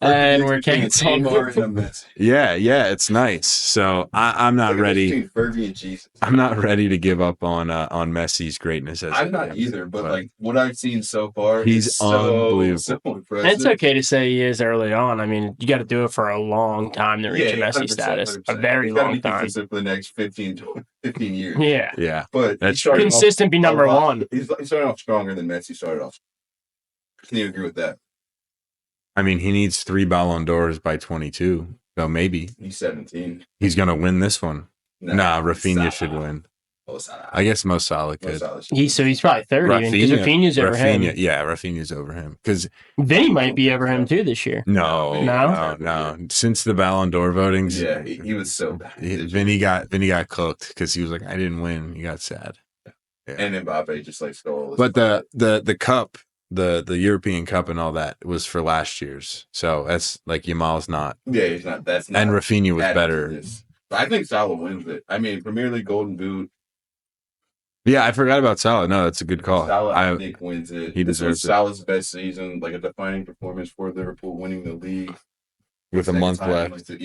And we're between canceled. Neymar and Messi. Yeah, it's nice. So I'm not Like ready. between Fergie and Jesus. I'm not ready to give up on Messi's greatness. I'm not either, but like what I've seen so far, He's is so, unbelievable. so And impressive. it's okay to say he is early on. I mean, you got to do it for a long time to reach a Messi 100%, status. 100%. A very He's gotta long be time. consistent for the next 15 years. Yeah. Yeah, But That's he started off Consistent be number a lot- one. He started off stronger than Messi started off. Can you agree with that? I mean, he needs 3 Ballon d'Ors by 22. So maybe He's 17. he's gonna win this one. Nah, Rafinha Salah. should win. Oh, Salah. I guess Mo Salah Mo could. Salah should He's probably 30 because Rafinha's over him. Yeah, Rafinha's over him. Because Vinny might be over him too this year. no. Since the Ballon d'Or votings, Yeah, he was so bad. Vinny got cooked because he was like, I didn't win. He got sad. And Mbappe just like stole. But the cup, the European Cup and all that was for last year's. So that's like Yamal's not. yeah, he's not. That's not. And Rafinha was added to better. this. But I think Salah wins it. I mean, Premier League Golden Boot. Yeah, I forgot about Salah. No, that's a good call. Salah, I think, wins it. he This was deserves it. Salah's best season, like a defining performance for Liverpool, winning the league With a second month time, left. like,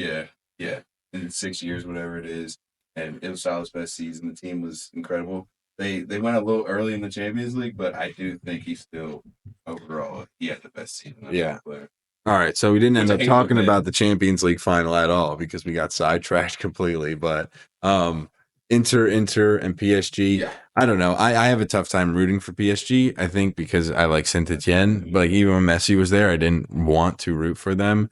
yeah, in 6 years, whatever it is, and it was Salah's best season. The team was incredible. They went a little early in the Champions League, but I do think he still overall he had the best season. as a Yeah. player. All right, so we didn't end Which I up hate talking to about the Champions League final at all because we got sidetracked completely. But Inter, and PSG. Yeah. I don't know. I have a tough time rooting for PSG. I think because I like Saint Etienne. But like even when Messi was there, I didn't want to root for them.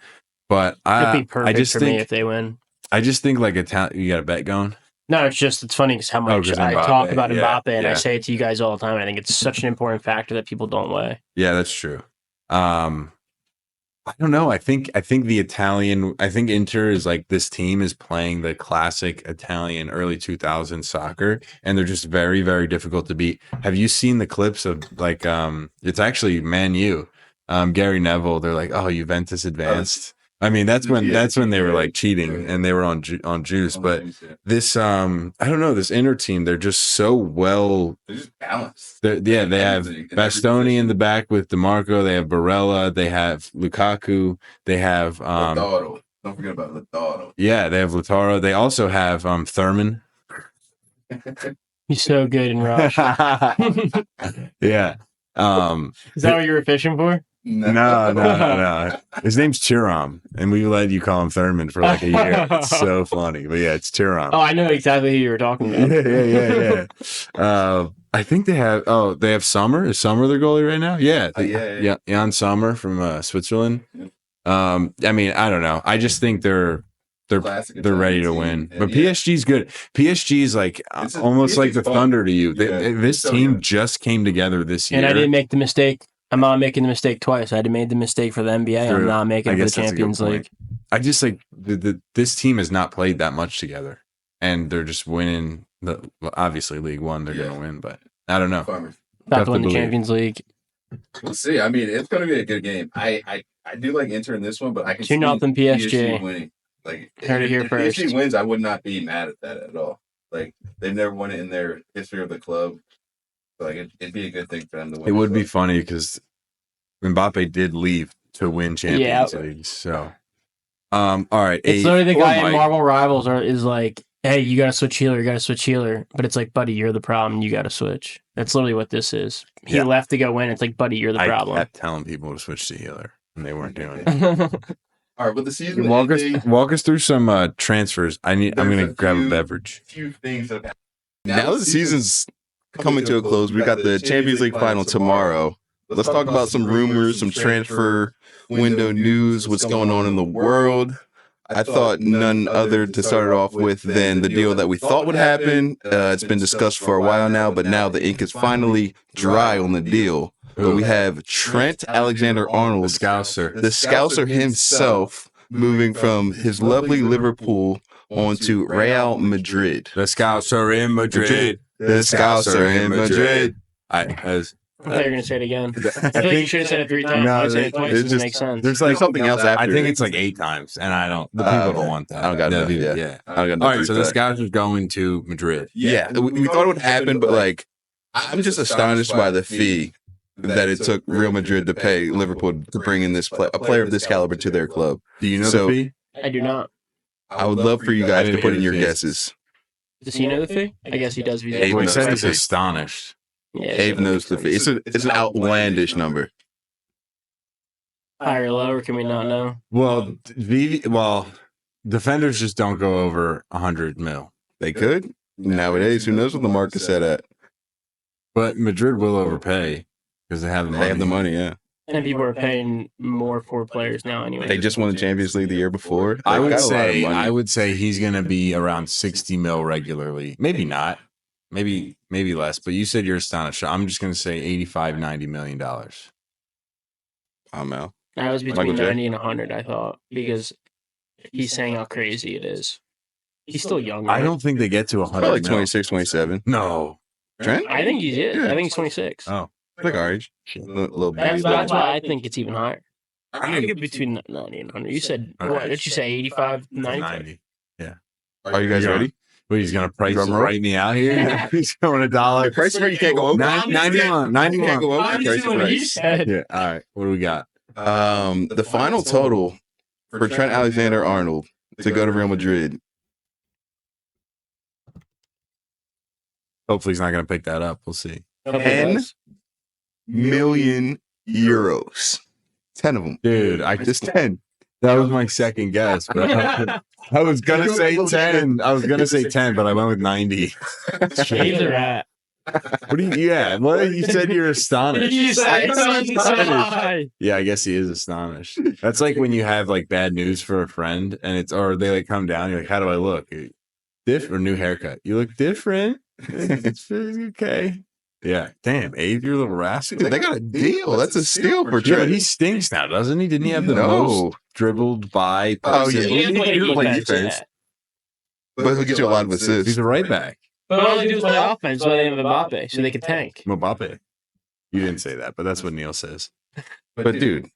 But It'd be I perfect just for me think if they win. I just think like Italian. You got a bet going? No, it's funny because how much 'cause I Mbappe, talk about yeah, Mbappe and I yeah. say it to you guys all the time. I think it's such an important factor that people don't weigh. Yeah, that's true. I don't know. I think the Italian. I think Inter is like this team is playing the classic Italian early 2000s soccer, and they're just very, very difficult to beat. Have you seen the clips of like? It's actually Man U. Gary Neville. They're like, oh, Juventus advanced. I mean, that's when they were like cheating and they were on juice. But this, I don't know, this inner team, they're just so well. They're just balanced. They have Bastoni in the back with DeMarco. They have Barella. They have Lukaku. They have Lautaro. Don't forget about Lautaro. Yeah, they have Lautaro. They also have Thurman. He's so good in Rush. Yeah. Is that what you were fishing for? No. His name's Tiram, and we let you call him Thurman for like a year. It's so funny. But yeah, it's Tiram. Oh, I know exactly who you were talking about. Yeah. I think they have Sommer. Is Sommer their goalie right now? Yeah. Jan Sommer from Switzerland. I mean, I don't know. I just think they're ready to win. But PSG's good. PSG's like almost like the Thunder to you. This team just came together this year. And I didn't make the mistake. I'm not making the mistake twice. I made the mistake for the NBA. I'm not making it for the Champions League. I just like this team has not played that much together, and they're just winning. Obviously, League One, they're going to win, but I don't know. About to win the Champions League. We'll see. I mean, it's going to be a good game. I do like Inter in this one, but I can 2-0 PSG winning. Like, heard it here first. If PSG wins, I would not be mad at that at all. Like, they've never won it in their history of the club. Like, it'd be a good thing for them to win. It would be funny because Mbappe did leave to win Champions League. So, all right. It's literally the guy in Marvel Rivals is like, hey, you got to switch healer. But it's like, buddy, you're the problem. You got to switch. That's literally what this is. He left to go win. It's like, buddy, you're the problem. I kept telling people to switch to healer, and they weren't doing it. All right, but the season walk us through some transfers. I'm going to grab a beverage. Few things that have happened. Now the season's coming to a close. We got the Champions League final tomorrow. Let's talk about some rumors, some transfer window news, what's going on in the world. I thought none other to start it off with than the deal that we thought would happen. It's been discussed for a while now, but now the ink is finally dry on the deal. But we have Trent Alexander-Arnold, the Scouser himself, moving from his lovely Liverpool onto Real Madrid. The Scouser in Madrid. The Scouser in Madrid. I thought you were going to say it again. I feel like you should have said it 3 times. No, I said it twice. It doesn't make sense. There's like something else after. I think it's like 8 times, and the people don't want that. I don't got that. Yeah. I don't got all right, so the Scousers going to Madrid. Yeah, we thought it would happen, but like, I'm just astonished by the fee that it took Real Madrid to pay Liverpool to bring in a player of this caliber to their club. Do you know the fee? I do not. I would love for you guys to put in your guesses. Does he know the fee? I guess he does. He said he's astonished. Yeah, Abe knows the fee. It's an outlandish number. Higher or lower? Can we not know? Well, defenders just don't go over 100 mil. They could nowadays. Who knows what the market's set at? But Madrid will overpay because they have the money. They have the money, yeah. And people are paying more for players now anyway. They just won the Champions League the year before. I would say he's going to be around 60 mil regularly. Maybe not. Maybe less. But you said you're astonished. I'm just going to say $85-90 million. I'm out. I was between 90 and 100, I thought, because he's saying how crazy it is. He's still young. Right? I don't think they get to 100. Probably like 26, 27. No. Trent? I think he's it. I think he's 26. Oh. Like our age. Little that's why I think it's even higher. I think it's between 90 and 100. You said, what did you say, 85, 90? Yeah. Are you guys ready? Wait, he's going to price right me out here? He's going $1. Price is right, you can't go over. 91. You can't go over. You said. Yeah. All right. What do we got? The final total for Trent Alexander-Arnold to go to Real Madrid. Hopefully he's not going to pick that up. We'll see. 10 million euros. 10 of them. Dude, just 10. That was my second guess, but I was going to say 10. I was going to say 10, but I went with 90. Shades are at. What you said you're astonished. What did you say? Yeah, I guess he is astonished. That's like when you have like bad news for a friend and or they like come down, you're like, how do I look? Different, new haircut. You look different. It's okay. Yeah. Damn, Abe, you're a little rascal. Dude, they got a deal. That's a steal for Trent. But he stinks now, doesn't he? Didn't he have the most dribbled by person? Oh, yeah. He play defense. But he'll get you a lot of assists. He's a right back. But all they do is play offense, so they have Mbappe, so they can tank. Mbappe. You didn't say that, but that's what Neil says. But dude,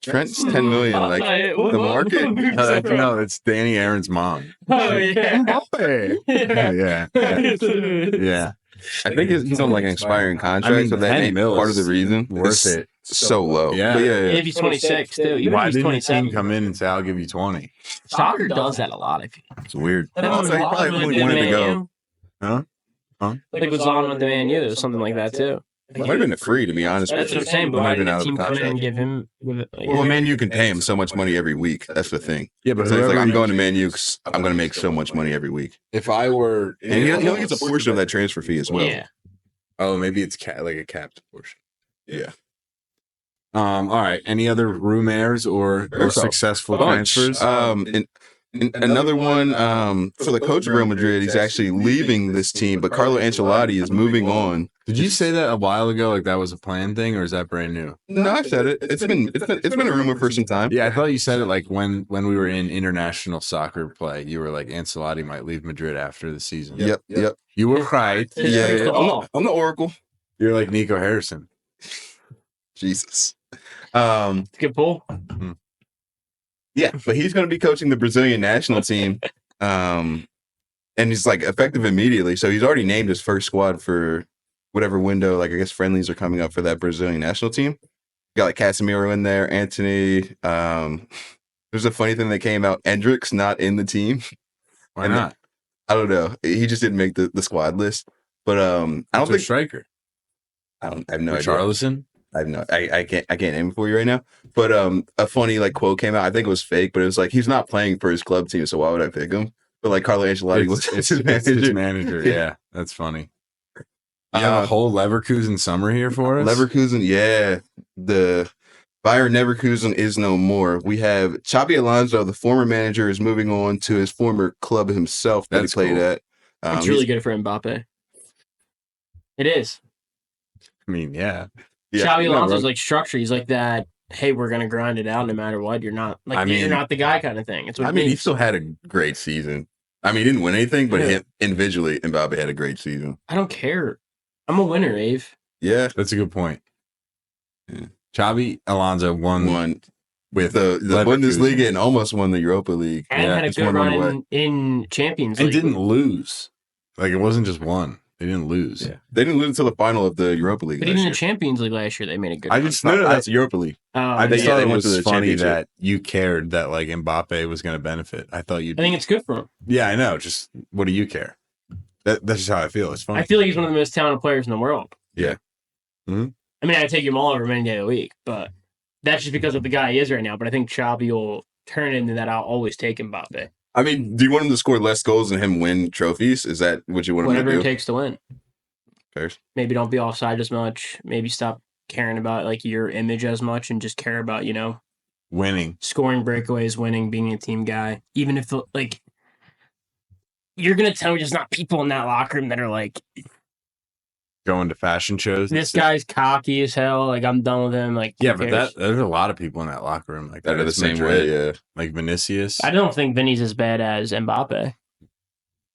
Trent's 10 million. Like the market. No, it's Danny Aaron's mom. Oh yeah. Yeah. I think he's on like an expiring contract, so that 10 ain't mil part of the is reason. worth It's it. so low. Yeah. But yeah. If he's 26 too. Even Why if he's didn't the team 27. come in and say, I'll give you 20? Soccer does that a lot. I feel. It's weird. That Also, he probably really wanted to go. Like it was on with the Man U, something like that too. Might have been a free, to be honest. That's what I'm saying. But Might why have been did out the of the team come in and contract. give him? Well, Man U can pay him so much money every week. That's the thing. Yeah, but So it's like, whoever I'm going to Man U because I'm going to make so much money every week. if I were, And he only gets a portion of that transfer fee as well. Yeah. oh, maybe it's like a capped portion. Yeah. All right. Any other rumors or There's a successful bunch. transfers? And another one for the coach of Real Madrid. He's actually leaving this team, but Carlo Ancelotti is moving on. Did you say that a while ago? Like that was a planned thing, or is that brand new? No, I've said it. It's been a rumor for some time. Yeah, I thought you said it like when we were in international soccer play. You were like Ancelotti might leave Madrid after the season. Yep. You were right. Yeah. I'm the Oracle. You're like Nico Harrison. Jesus. Good pull. Yeah, but he's going to be coaching the Brazilian national team. And he's like effective immediately. So he's already named his first squad for whatever window, like I guess friendlies are coming up for that Brazilian national team. Got like Casemiro in there, Anthony. There's a funny thing that came out. Endrick's not in the team. Why not? I don't know. He just didn't make the squad list. But I don't think striker. I have no idea. Charlison. I can't name it for you right now. But a funny like quote came out. I think it was fake, but it was like he's not playing for his club team, so why would I pick him? But like Carlo Ancelotti was his manager. Yeah, that's funny. You have a whole Leverkusen summer here for us. Leverkusen, yeah. The Bayern Leverkusen is no more. We have Xabi Alonso, the former manager, is moving on to his former club himself that That's he played cool. at. It's really good for Mbappe. It is. I mean, yeah. Xabi no, Alonso's bro. like structure. He's like that. Hey, we're gonna grind it out no matter what. You're not like you're not the guy kind of thing. It's what I it mean, he means. still had a great season. I mean, he didn't win anything, but Yeah. him individually, Mbappe had a great season. I don't care. I'm a winner, Ave. Yeah, That's a good point. Yeah. Xabi Alonso won with the Leverkusen. Bundesliga and almost won the Europa League. And Yeah, had a it's good one run away. in Champions and League. didn't lose. Like it wasn't just one. They didn't lose. Yeah. They didn't lose until the final of the Europa League. But last even year. in Champions League last year, they made a good I run. just No, that's Europa League. I just Yeah, thought they it went was to the funny championship. that you cared that like Mbappe was going to benefit. I thought you. I think it's good for him. Yeah, I know. Just what do you care? That's just how I feel. It's funny. I feel like he's one of the most talented players in the world. Yeah. Mhm. I mean, I take him all over many day of the week, but that's just because of the guy he is right now. But I think Xabi will turn into that. I'll always take Mbappe. I mean, do you want him to score less goals and him win trophies? Is that what you want him Whatever to it do? takes to win. Fair. Maybe don't be offside as much. Maybe stop caring about like your image as much and just care about, Winning. scoring breakaways, winning, being a team guy. Even if like you're gonna tell me there's not people in that locker room that are like, Going to fashion shows. this guy's cocky as hell. Like I'm done with him. Like Yeah, who but cares? there's a lot of people in that locker room like That are the It's same Madrid. way, yeah. Like Vinicius. I don't think Vinny's as bad as Mbappe.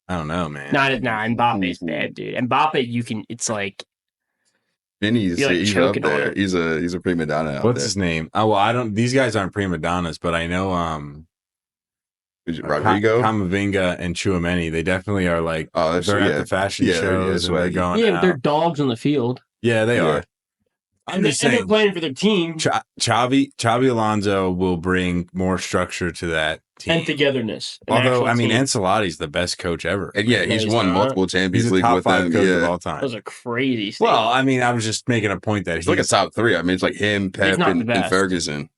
I don't know, man. Nah, Mbappe's bad, dude. Mbappe, it's like Vinny's You're, like, he's up choking on there. it. He's a prima donna out What's there. his name? Oh well, I don't. These guys aren't prima donnas, but I know Is it Rodrigo? Kamavinga and Chouameni. They definitely are like. Oh, that's They're yeah. at the fashion Yeah, shows and they're swaggy. going. yeah, but out. they're dogs on the field. Yeah, they Yeah. are. I'm And just they're saying. playing for their team Xabi Alonso will bring more structure to that team. and togetherness. an Although actual I mean, team. Ancelotti's the best coach ever. And yeah, No, he's he's won not. multiple Champions He's a League top with 5 them. coach of Yeah. all time. Those are crazy. Well, I mean, I was just making a point that He's like a top three. I mean, it's like him, Pep, not the and best. Ferguson.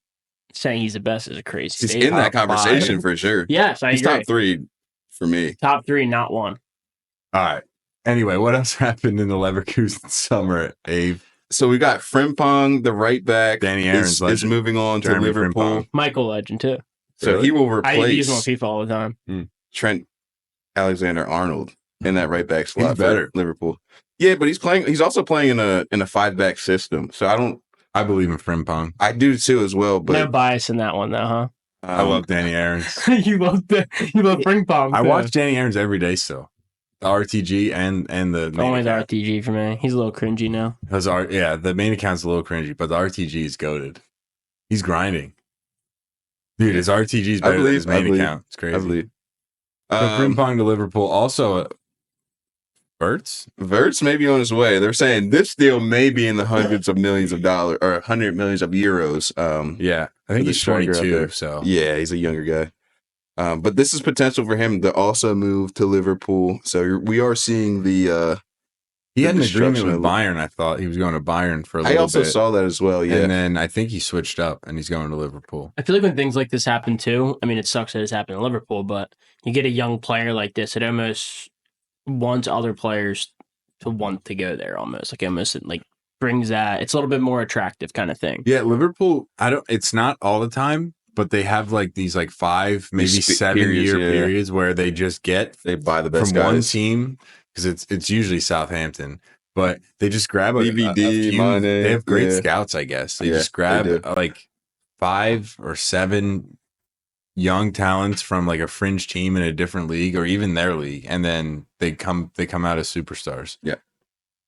saying he's the best is a crazy He's statement. in that Top conversation 5. for sure. Yes, I He's agree. top three for me. Top 3, not 1. All right. Anyway, what else happened in the Leverkusen summer, Abe? So we got Frimpong, the right back, Danny Aaron's is legend. moving on to Jeremy Liverpool. Frimpong. Michael Legend too. So he will I use him on replace FIFA all the time. Trent Alexander-Arnold in that right back slot. He's better. For Liverpool. Yeah, but he's also playing in a 5-back system. So I believe in Frimpong. I do too as well. No But bias in that one though, huh? I love Danny Aaron's. you love ring pong. I watch Danny Aaron's every day still. The RTG and the main Only the account. RTG for me. He's a little cringy now. The main account's a little cringy, but the RTG is goated. He's grinding. Dude, his RTG is better than his main account. It's crazy. I believe. So ping pong to Liverpool. Also, Verts may be on his way. They're saying this deal may be in the hundreds of millions of dollars or 100 millions of euros. Yeah, I think he's 22. So yeah, he's a younger guy. But this is potential for him to also move to Liverpool. So we are seeing the. He had an agreement with Bayern. I thought he was going to Bayern for a little bit. I also saw that as well. Yeah, and then I think he switched up and he's going to Liverpool. I feel like when things like this happen too. I mean, it sucks that it's happened in Liverpool, but you get a young player like this, it almost wants other players to want to go there. Almost like brings that. It's a little bit more attractive kind of thing. Yeah, Liverpool. It's not all the time, but they have like these 5, maybe 7-year periods where they just they buy the best from guys. one team. Because it's usually Southampton, but they just grab a few. They have great scouts, I guess. They just grab 5 or 7 young talents from a fringe team in a different league or even their league, and then they come out as superstars. Yeah,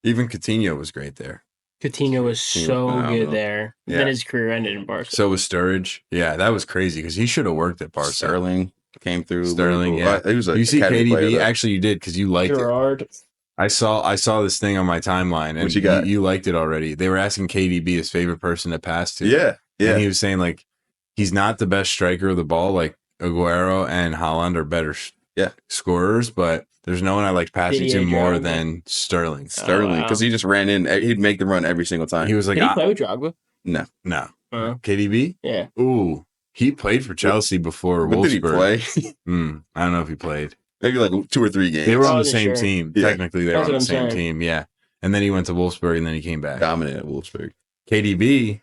even Coutinho was great there. Coutinho was so good there. Yeah. Then his career ended in Barca. So was Sturridge. Yeah, that was crazy because he should have worked at Barca. Sterling came through. Sterling, yeah. He was you see KDB? Actually, you did because you liked it. I saw this thing on my timeline, and you liked it already. They were asking KDB his favorite person to pass to. Yeah. And he was saying he's not the best striker of the ball. Aguero and Haaland are better scorers, but there's no one I like passing to more than Sterling. Because he just ran in. He'd make the run every single time. He was like, did he play with Drogba? No. KDB? Yeah. Ooh. He played for Chelsea before Wolfsburg. Did he play? I don't know if he played. Maybe 2 or 3 games. They were on the same team. Yeah. Technically, they were on the same team. Yeah. And then he went to Wolfsburg, and then he came back. Dominated Wolfsburg. KDB.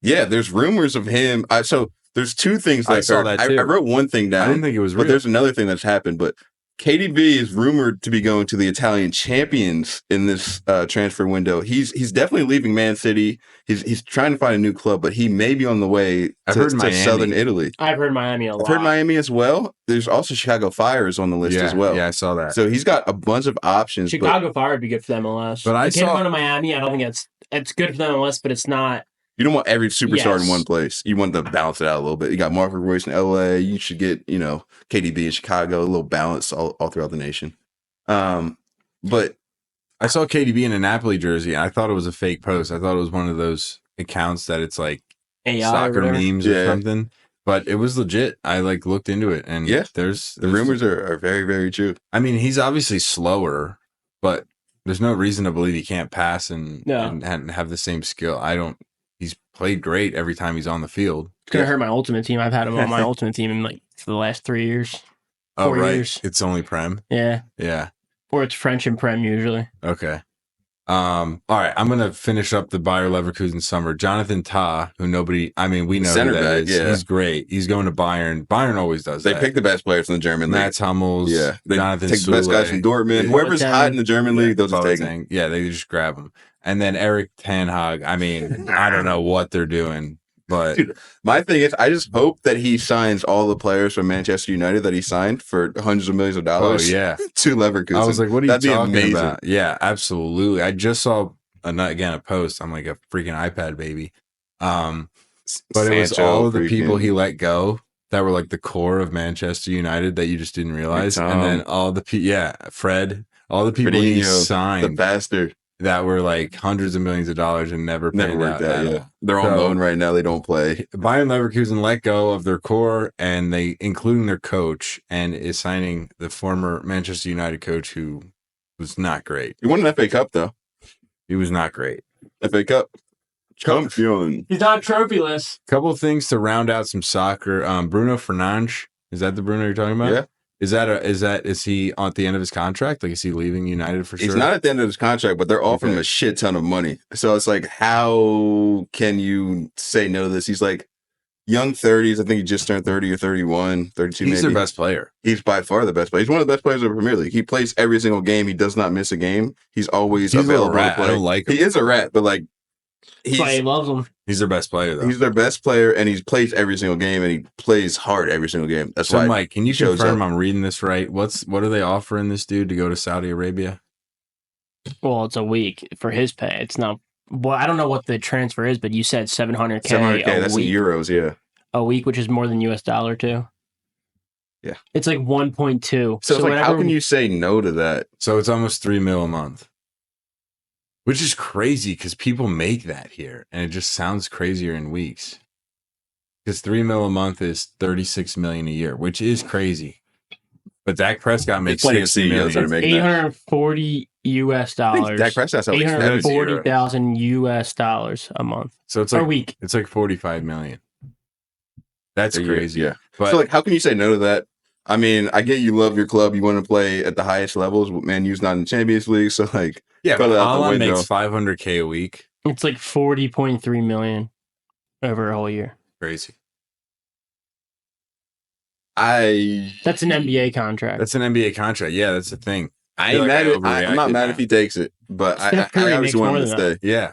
Yeah, there's rumors of him. So there's 2 things that I saw that too. I wrote one thing down. I didn't think it was real. But there's another thing that's happened. But KDB is rumored to be going to the Italian champions in this transfer window. He's definitely leaving Man City. He's trying to find a new club, but he may be on the way to southern Italy. I've heard Miami a lot. I've heard Miami as well. There's also Chicago Fires on the list as well. Yeah, I saw that. So he's got a bunch of options. Chicago Fire would be good for the MLS. But I saw going to Miami. I don't think it's good for the MLS, but it's not. You don't want every superstar in one place. You want to balance it out a little bit. You got Marvin Royce in LA. You should get, KDB in Chicago, a little balance all throughout the nation. But I saw KDB in a Napoli jersey, and I thought it was a fake post. I thought it was one of those accounts that it's like AI soccer memes or something. But it was legit. I looked into it, and there's the rumors are very, very true. I mean, he's obviously slower, but there's no reason to believe he can't pass and have the same skill. He's played great every time he's on the field. It's going to hurt my ultimate team. I've had him on my ultimate team in for the last 3 years. 4 years. It's only Prem? Yeah. Yeah. Or it's French and Prem usually. Okay. All right. I'm going to finish up the Bayer Leverkusen summer. Jonathan Tah, who we know who that is. Yeah. He's great. He's going to Bayern. Bayern always does that. They pick the best players in the German league. Mats Hummels. Yeah. They Jonathan take the best guys from Dortmund. Whoever's hot in the German league, those are taken. Yeah, they just grab them. And then Eric Ten Hag. I mean, I don't know what they're doing, but dude, my thing is, I just hope that he signs all the players from Manchester United that he signed for hundreds of millions of dollars. Oh yeah, to Leverkusen. I was like, what are you talking amazing. about? Yeah, absolutely. I just saw a post. I'm like a freaking iPad baby. But it was all of the people he let go that were the core of Manchester United that you just didn't realize, and then all the Fred, all the people he signed, the bastard. That were hundreds of millions of dollars and never worked out. Yeah. They're on loan right now. They don't play. Bayern Leverkusen let go of their core and including their coach, and is signing the former Manchester United coach who was not great. He won an FA Cup though. He was not great. FA Cup champion. He's not trophyless. Couple of things to round out some soccer. Bruno Fernandes. Is that the Bruno you're talking about? Yeah. Is he at the end of his contract? Is he leaving United for sure? He's not at the end of his contract, but they're offering him a shit ton of money. So it's how can you say no to this? He's young 30s. I think he just turned 30 or 31, 32 He's their best player. He's by far the best player. He's one of the best players of the Premier League. He plays every single game. He does not miss a game. He's always available to play. I don't like him. He is a rat, but he loves him. He's their best player, though. He's their best player, and he plays every single game, and he plays hard every single game. That's so, why. Mike, can you confirm I'm reading this right? What are they offering this dude to go to Saudi Arabia? Well, it's a week for his pay. It's not well, I don't know what the transfer is, but you said 700K, 700K. That's in week, euros. Yeah. a week, which is more than US dollar too. Yeah. It's like 1.2. So it's like, how can you say no to that? So it's almost $3 million a month, which is crazy because people make that here, and it just sounds crazier in weeks. Because $3 million a month is $36 million a year, which is crazy. But Dak Prescott makes Plenty of $60 CEOs that are million. making that. 840 US I think dollars. Dak Prescott's at least 70. 840,000 US dollars a month. So it's Or like week. It's like $45 million. That's A year, crazy. yeah. But So like, how can you say no to that? I mean, I get you love your club, you want to play at the highest levels, but Man U's not in the Champions League, so like, yeah, throw but it out the Haaland window. makes $500K a week. It's like 40.3 million over a whole year. Crazy. That's an NBA contract. That's an NBA contract. Yeah, that's the thing. I feel ain't like mad at, I'm not overreacted mad now. if he takes it, but Steph I Curry obviously makes want him more to than stay. Yeah.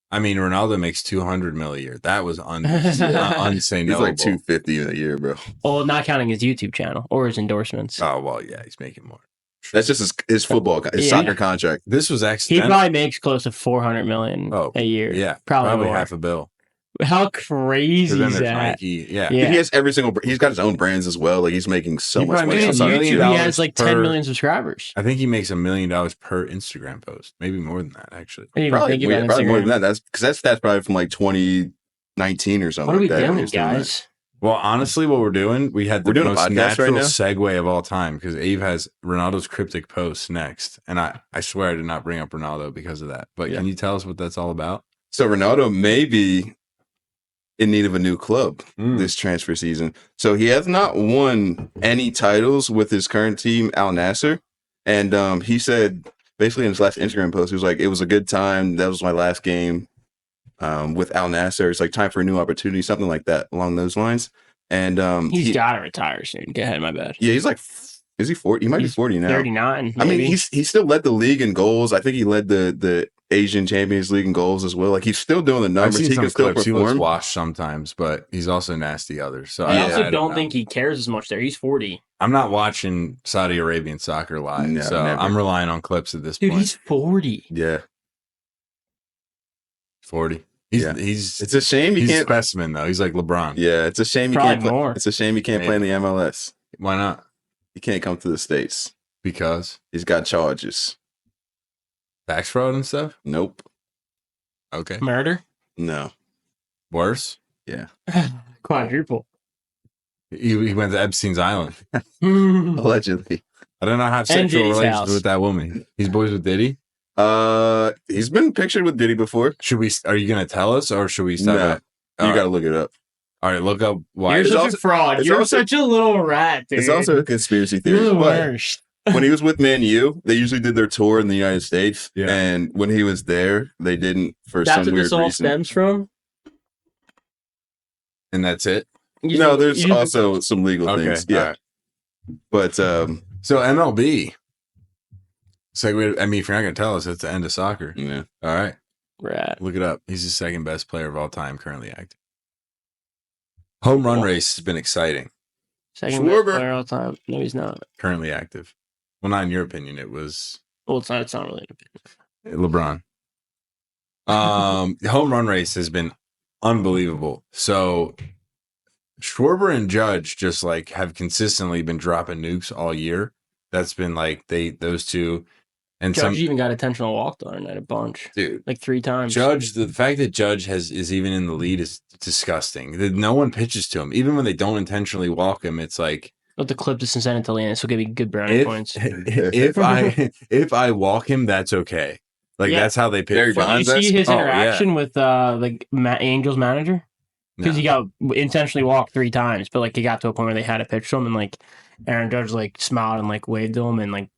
I mean, Ronaldo makes $200 million a year. That was unsay He's like 250 a year, bro. Well, not counting his YouTube channel or his endorsements. Oh, well, yeah, he's making more. That's just his football, his Yeah. soccer contract. This was He accidental. probably makes close to 400 million a year. Yeah, probably more. half a bill. How crazy Then is there's that? Nike. Yeah. Yeah. He has he's got his own brands as well. Like he's making so He much probably money. makes on $1 soccer. million YouTube, he has like 10 per- million subscribers. I think he makes $1 million per Instagram post. Maybe more than that, actually. I didn't even Probably, think about probably more than Instagram. that. That's because that's probably from like 2019 or something. What are we like that. doing, He's doing that. guys? Well, honestly, what we're doing, we had the We're doing a most podcast natural right now? segue of all time because Abe has Ronaldo's cryptic posts next. And I swear I did not bring up Ronaldo because of that. But Yeah. can you tell us what that's all about? So Ronaldo may be in need of a new club this transfer season. So he has not won any titles with his current team, Al Nassr. And he said basically in his last Instagram post, he was like, it was a good time. That was my last game with Al Nassr. It's like time for a new opportunity, something like that along those lines. And He's got to retire soon. Go ahead, my bad. yeah, he's like, is he 40? He might be 40 now. 39. I mean, maybe. he still led the league in goals. I think he led the Asian Champions League in goals as well. Like he's still doing the I've numbers. seen He some can still clips. He looks perform. washed sometimes, but he's also nasty others. So I Yeah, also I don't know. think he cares as much there. He's 40. I'm not watching Saudi Arabian soccer live, No, so never. I'm relying on clips at this Dude, point. he's 40. Yeah, 40. He's Yeah. he's it's a shame he he's a can't. specimen though. He's like LeBron. Yeah, it's a shame he Probably can't. Play, more. it's a shame he can't play in the MLS. Why not? He can't come to the States. Because He's got charges. tax fraud and stuff. Nope. Okay, Murder? No. worse. Quadruple. He went to Epstein's Island. Allegedly. I don't know how And sexual Diddy's relations house. with that woman. He's boys with Diddy. He's been pictured with Diddy before. Should we? Are you gonna tell us, or should we stop? No. at- You All got to right. look it up. All right, look up why. You're It's such also- a fraud. it's You're also- such a little rat, dude. It's also a conspiracy You're theory. the But worst. when he was with Man U, they usually did their tour in the United States. Yeah. And when he was there, they didn't for That's some what weird this all reason. stems from? and that's it. No, there's also some legal Okay. things. Yeah. all right. But So MLB. Segue. I mean, if you're not gonna tell us, it's the end of soccer. yeah. All right, Rat. look it up. He's the second best player of all time currently active. Home run race has been exciting. Second best Schwarber. player all time. No, he's not. Currently active. Well, not in your opinion. It was Well, it's not really an opinion. LeBron. The home run race has been unbelievable. So Schwarber and Judge just like have consistently been dropping nukes all year. That's been like those two and Judge even got intentional walk on at a bunch. dude. Like 3 times. Judge, the fact that Judge is even in the lead is disgusting. That no one pitches to him, even when they don't intentionally walk him. It's like Let the clip this and send it to Lance. He'll give you good brownie points. if I walk him, that's okay. Like Yeah. that's how they Barry pitch. Bonds. Did you see his Oh, yeah. interaction with Angels manager? Because No. he got intentionally walked 3 times, but like he got to a point where they had to pitch to him, and like Aaron Judge like smiled and like waved to him, and like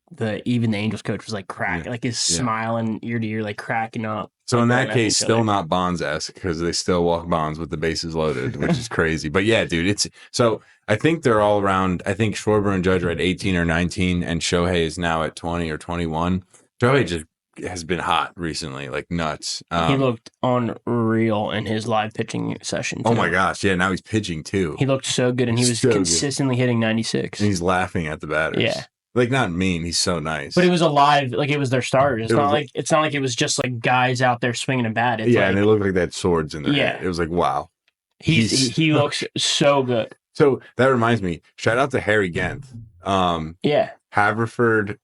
even the Angels coach was like cracking, Yeah. like his Yeah. smiling ear to ear, like cracking up. So in Like, that going at case, each still other. not Bonds-esque because they still walk Bonds with the bases loaded, which is crazy. But yeah, dude, it's so I think they're all around. I think Schwarber and Judge are at 18 or 19, and Shohei is now at 20 or 21. Shohei just has been hot recently, like nuts. He looked unreal in his live pitching session. Oh too. my gosh, yeah, now he's pitching too. He looked so good, and he was So good. consistently hitting 96. And he's laughing at the batters. Yeah. Like, not mean. He's so nice. But it was alive, like it was their starters. It's It not was- like it was just like guys out there swinging a bat. It's yeah, like, and they looked like they had swords in their Yeah. hand. It was like, wow. he looks so good. So that reminds me. Shout out to Harry Gent. Yeah. Haverford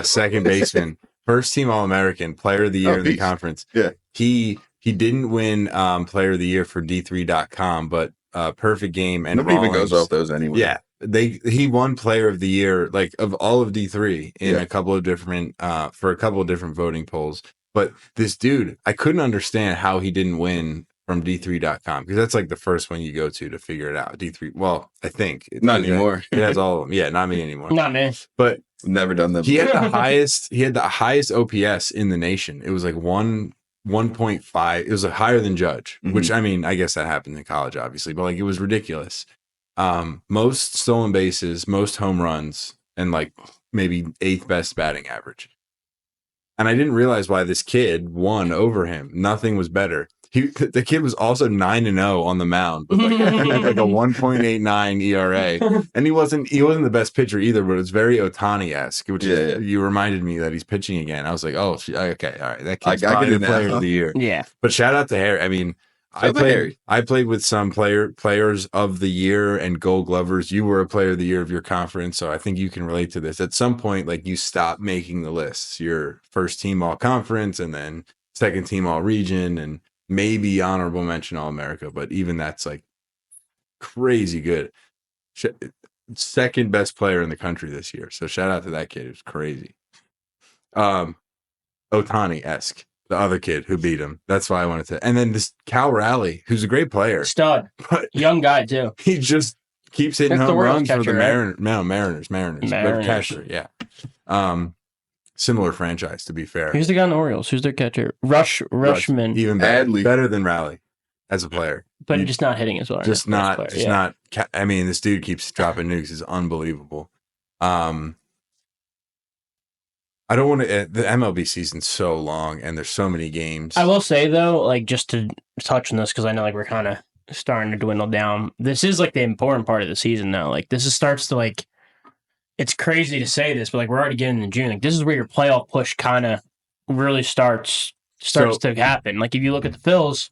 second baseman, first team All-American, player of the year in the he's- conference. yeah. He didn't win player of the year for D3.com, but perfect game and Nobody even goes Rawlings- off those anyway. Yeah. He won player of the year, like of all of D3 in Yeah. a couple of different for a couple of different voting polls. But this dude, I couldn't understand how he didn't win from D3.com, because that's like the first one you go to figure it out. D3, well, I think Not anymore. It has all of them. Yeah, not me anymore. Not me. But Never done them. he had the highest OPS in the nation. It was like 1.5. It was higher than Judge, which, I mean, I guess that happened in college, obviously, but like it was ridiculous. Most stolen bases, most home runs, and like maybe 8th best batting average. And I didn't realize why this kid won over him. Nothing was better. The kid was also 9-0 on the mound with like a 1.89 ERA, and he wasn't the best pitcher either. But it was very Ohtani-esque, which you reminded me that he's pitching again. I was like, oh, okay, all right, that kid's I get probably it the now. player of the year. Yeah. But shout out to Harry. I mean, I played with some players of the year and Gold Glovers. You were a player of the year of your conference, so I think you can relate to this. At some point, like you stop making the lists. You're first team all conference, and then second team all region, and maybe honorable mention all America. But even that's like crazy good. Second best player in the country this year. So shout out to that kid. It was crazy. Ohtani-esque. The other kid who beat him. That's why I wanted to. And then this Cal Raleigh, who's a great player, Stud. but Young guy, too. he just keeps hitting That's the home Royals runs for the catcher, right? Mariners. But catcher, yeah. Similar franchise, to be fair. Who's the guy on the Orioles? Who's their catcher? Rushman. Even better than Raleigh as a player. But just not hitting as well. Just not. I mean, this dude keeps dropping nukes. It's unbelievable. I don't want to. The MLB season's so long, and there's so many games. I will say though, like just to touch on this, because I know like we're kind of starting to dwindle down. This is like the important part of the season now. Like starts to like. It's crazy to say this, but like we're already getting into June. Like this is where your playoff push kind of really starts to happen. Like if you look at the Phils,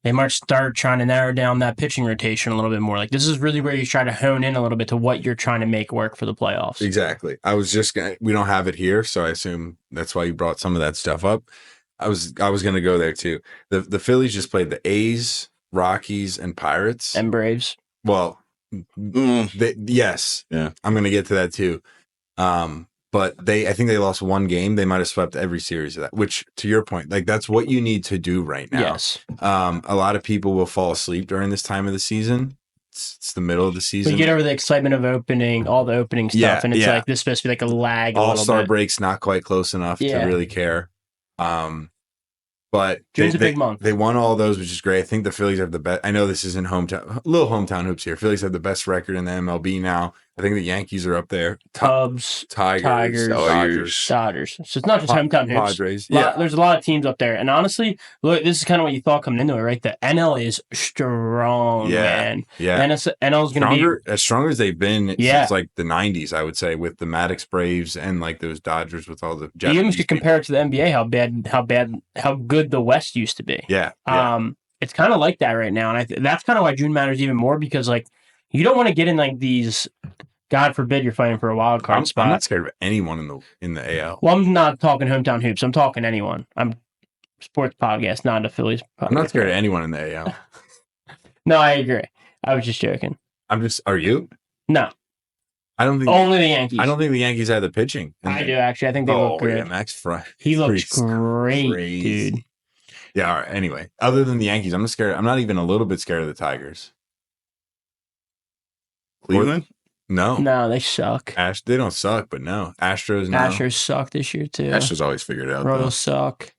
they might start trying to narrow down that pitching rotation a little bit more. Like this is really where you try to hone in a little bit to what you're trying to make work for the playoffs. Exactly. I was just gonna. We don't have it here, so I assume that's why you brought some of that stuff up. I was going to go there too. The Phillies just played the A's, Rockies, and Pirates And Braves. Well, yes, Yeah. I'm going to get to that too. But I think they lost one game. They might have swept every series of that, which to your point, like that's what you need to do right now. Yes. A lot of people will fall asleep during this time of the season. It's the middle of the season. We get over the excitement of all the opening stuff, and it's like this is supposed to be like a lag. All-Star break's not quite close enough to really care. But June's a big month. They won all those, which is great. I think the Phillies have the best. I know this is in little hometown hoops here. Phillies have the best record in the MLB now. I think the Yankees are up there. Cubs, Tigers, Dodgers. So it's not just hometown hoops. Padres. There's a lot of teams up there. And honestly, look, this is kind of what you thought coming into it, right? The NL is strong, man. Yeah. NL is going to be as strong as they've been since like the 90s, I would say, with the Maddox Braves and like those Dodgers with all the Japanese You almost could compare it to the NBA, how good the West used to be. Yeah. It's kind of like that right now. And that's kind of why June matters even more, because like you don't want to get in like these, God forbid you're fighting for a wild card spot. I'm not scared of anyone in the AL. Well, I'm not talking hometown hoops. I'm talking anyone. I'm a sports podcast, not a Phillies podcast. I'm not scared of anyone in the AL. No, I agree. I was just joking. Are you? No. I don't think only the Yankees. I don't think the Yankees have the pitching. I do actually. I think they look great. Yeah, Max Fry. He looks great, crazy. dude. Yeah. All right. Anyway, other than the Yankees, I'm not scared. I'm not even a little bit scared of the Tigers. Cleveland? No, they suck. They don't suck, but no. Astros. No. Astros suck this year too. Astros always figured it out. Royals suck.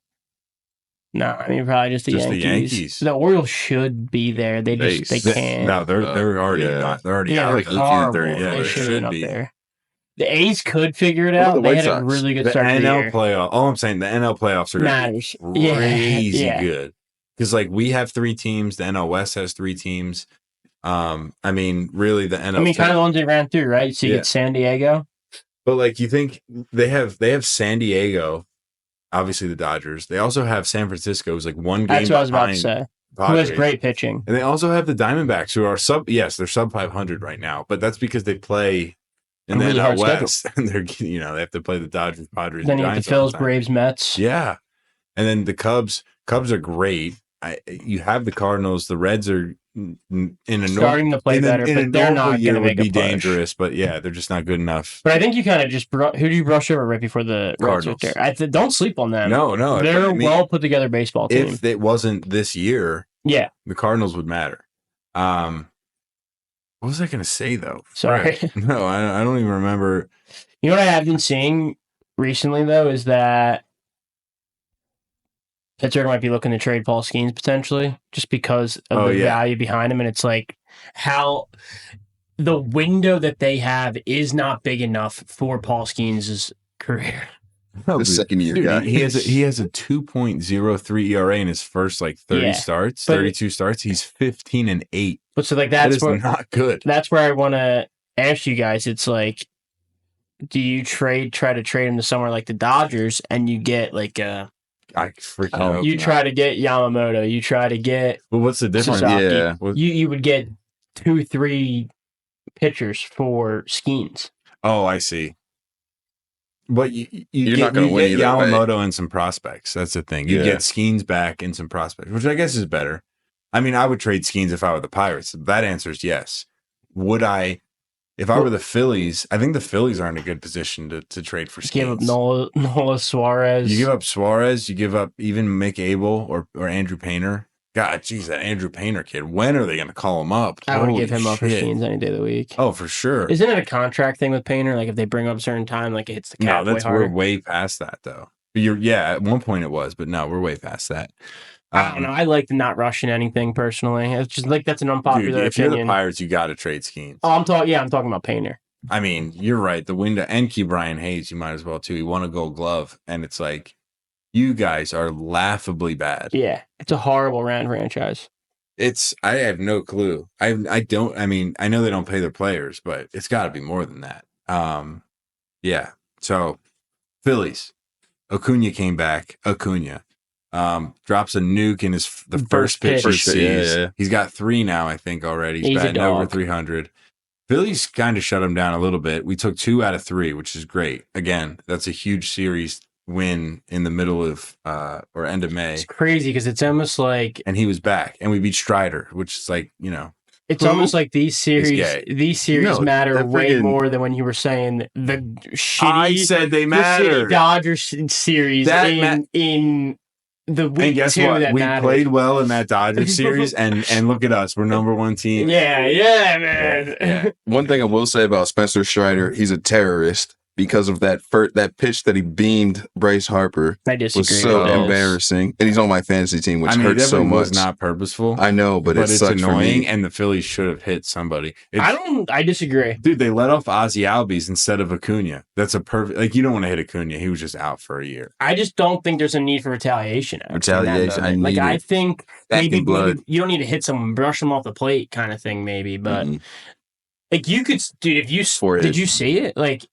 No, I mean probably just the Yankees. The Orioles should be there. They can't. No, they're already not. They're already out. Like horrible. Yeah, they should be up there. The A's could figure it out. They had a really good start to the year. Playoff. All I'm saying, the NL playoffs are matters. Crazy good. Because like we have 3 teams, the NL West has 3 teams. I mean, really, the NL. I mean, kind of the ones they ran through, right? So you get San Diego, But like, you think they have San Diego, obviously the Dodgers. They also have San Francisco, who's like one game That's what I was about to behind say. Padres. Who has great pitching. And they also have the Diamondbacks, who are they're sub 500 right now, but that's because they play in the really NL hard West, and they're they have to play the Dodgers, Padres, Then and you have the Giants all Phils, time. Braves, Mets. Yeah, and then the Cubs are great. You have the Cardinals. The Reds are Starting to play better, but they're not going to make be a push. dangerous. But yeah, they're just not good enough. But I think you kind of just who do you brush over right before the Cardinals? Reds right there? Don't sleep on them. No, they're a well put together baseball team. If it wasn't this year, yeah, the Cardinals would matter. What was I going to say though? Sorry, no, I don't even remember. You know what I have been seeing recently though is that Pittsburgh might be looking to trade Paul Skeens potentially just because of the value behind him. And it's like how the window that they have is not big enough for Paul Skeens' career. The second year guy. He has a 2.03 ERA in his first like 32 starts. He's 15-8. But so like that is not good. That's where I want to ask you guys. It's like, do you try to trade him to somewhere like the Dodgers and you get like a you try to get Yamamoto. You try to get. Well, what's the difference? Sasaki. You would get 2-3 pitchers for Skeens. Oh, I see. But you're not going to win either Yamamoto way. And some prospects. That's the thing. You get Skeens back and some prospects, which I guess is better. I mean, I would trade Skeens if I were the Pirates. That answer is yes. Would I? If I were the Phillies, I think the Phillies are in a good position to trade for Skeens. Give up Nola Suarez. You give up Suarez. You give up even Mick Abel or Andrew Painter. God, geez, that Andrew Painter kid. When are they going to call him up? I would give him up for Skeens any day of the week. Oh, for sure. Isn't it a contract thing with Painter? Like if they bring up a certain time, like it hits the cap way harder? We're way past that though. At one point it was, but no, we're way past that. I don't know. I like not rushing anything personally. It's just like that's an unpopular if opinion. You're the Pirates, you got to trade Skeens. Oh, I'm talking about Painter. I mean, you're right. The window and Key Brian Hayes, you might as well too. He won a Gold Glove, and it's like you guys are laughably bad. Yeah, it's a horrible franchise. I have no clue. I know they don't pay their players, but it's got to be more than that. Yeah. So Phillies, Acuna came back. Acuna drops a nuke in the first pitch he sees. Yeah. He's got 3 now, I think already. He's batting over 300. Phillies kind of shut him down a little bit. We took 2 out of 3, which is great. Again, that's a huge series win in the middle of or end of May. It's crazy because it's almost like, and he was back, and we beat Strider, which is like, it's almost like these series matter way more than when you were saying the shitty. I said they matter. The Dodgers series in the week. And guess two what? that We mattered. played well in that Dodgers series, and look at us. We're number 1 team. Yeah, man. Yeah. One thing I will say about Spencer Strider, he's a terrorist because of that pitch that he beamed Bryce Harper. I disagree. Was so embarrassing, and he's on my fantasy team, which hurts so much. Was not purposeful. I know, but it's annoying, and the Phillies should have hit somebody. I disagree, dude. They let off Ozzie Albies instead of Acuna. That's a perfect. You don't want to hit Acuna. He was just out for a year. I just don't think there's a need for retaliation. I think maybe you don't need to hit someone, brush them off the plate, kind of thing, maybe. But like you could, dude. Did you see it? Like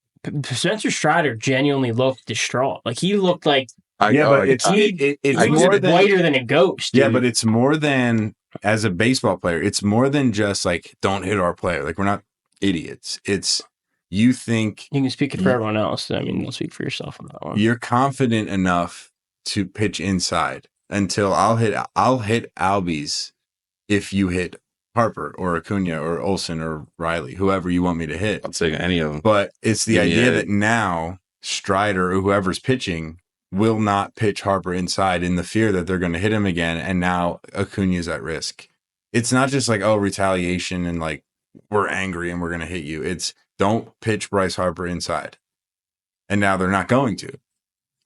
Spencer Strider genuinely looked distraught. Like he looked like it's more whiter than a ghost. Dude. Yeah, but it's more than as a baseball player. It's more than just like don't hit our player. Like we're not idiots. It's you think you can speak for everyone else. I mean, don't speak for yourself on that one. You're confident enough to pitch inside until I'll hit Albies if you hit Harper or Acuna or Olsen or Riley, whoever you want me to hit. I'll take any of them. But it's the idea that now Strider or whoever's pitching will not pitch Harper inside in the fear that they're going to hit him again. And now Acuna's at risk. It's not just like, retaliation and like we're angry and we're going to hit you. It's don't pitch Bryce Harper inside. And now they're not going to.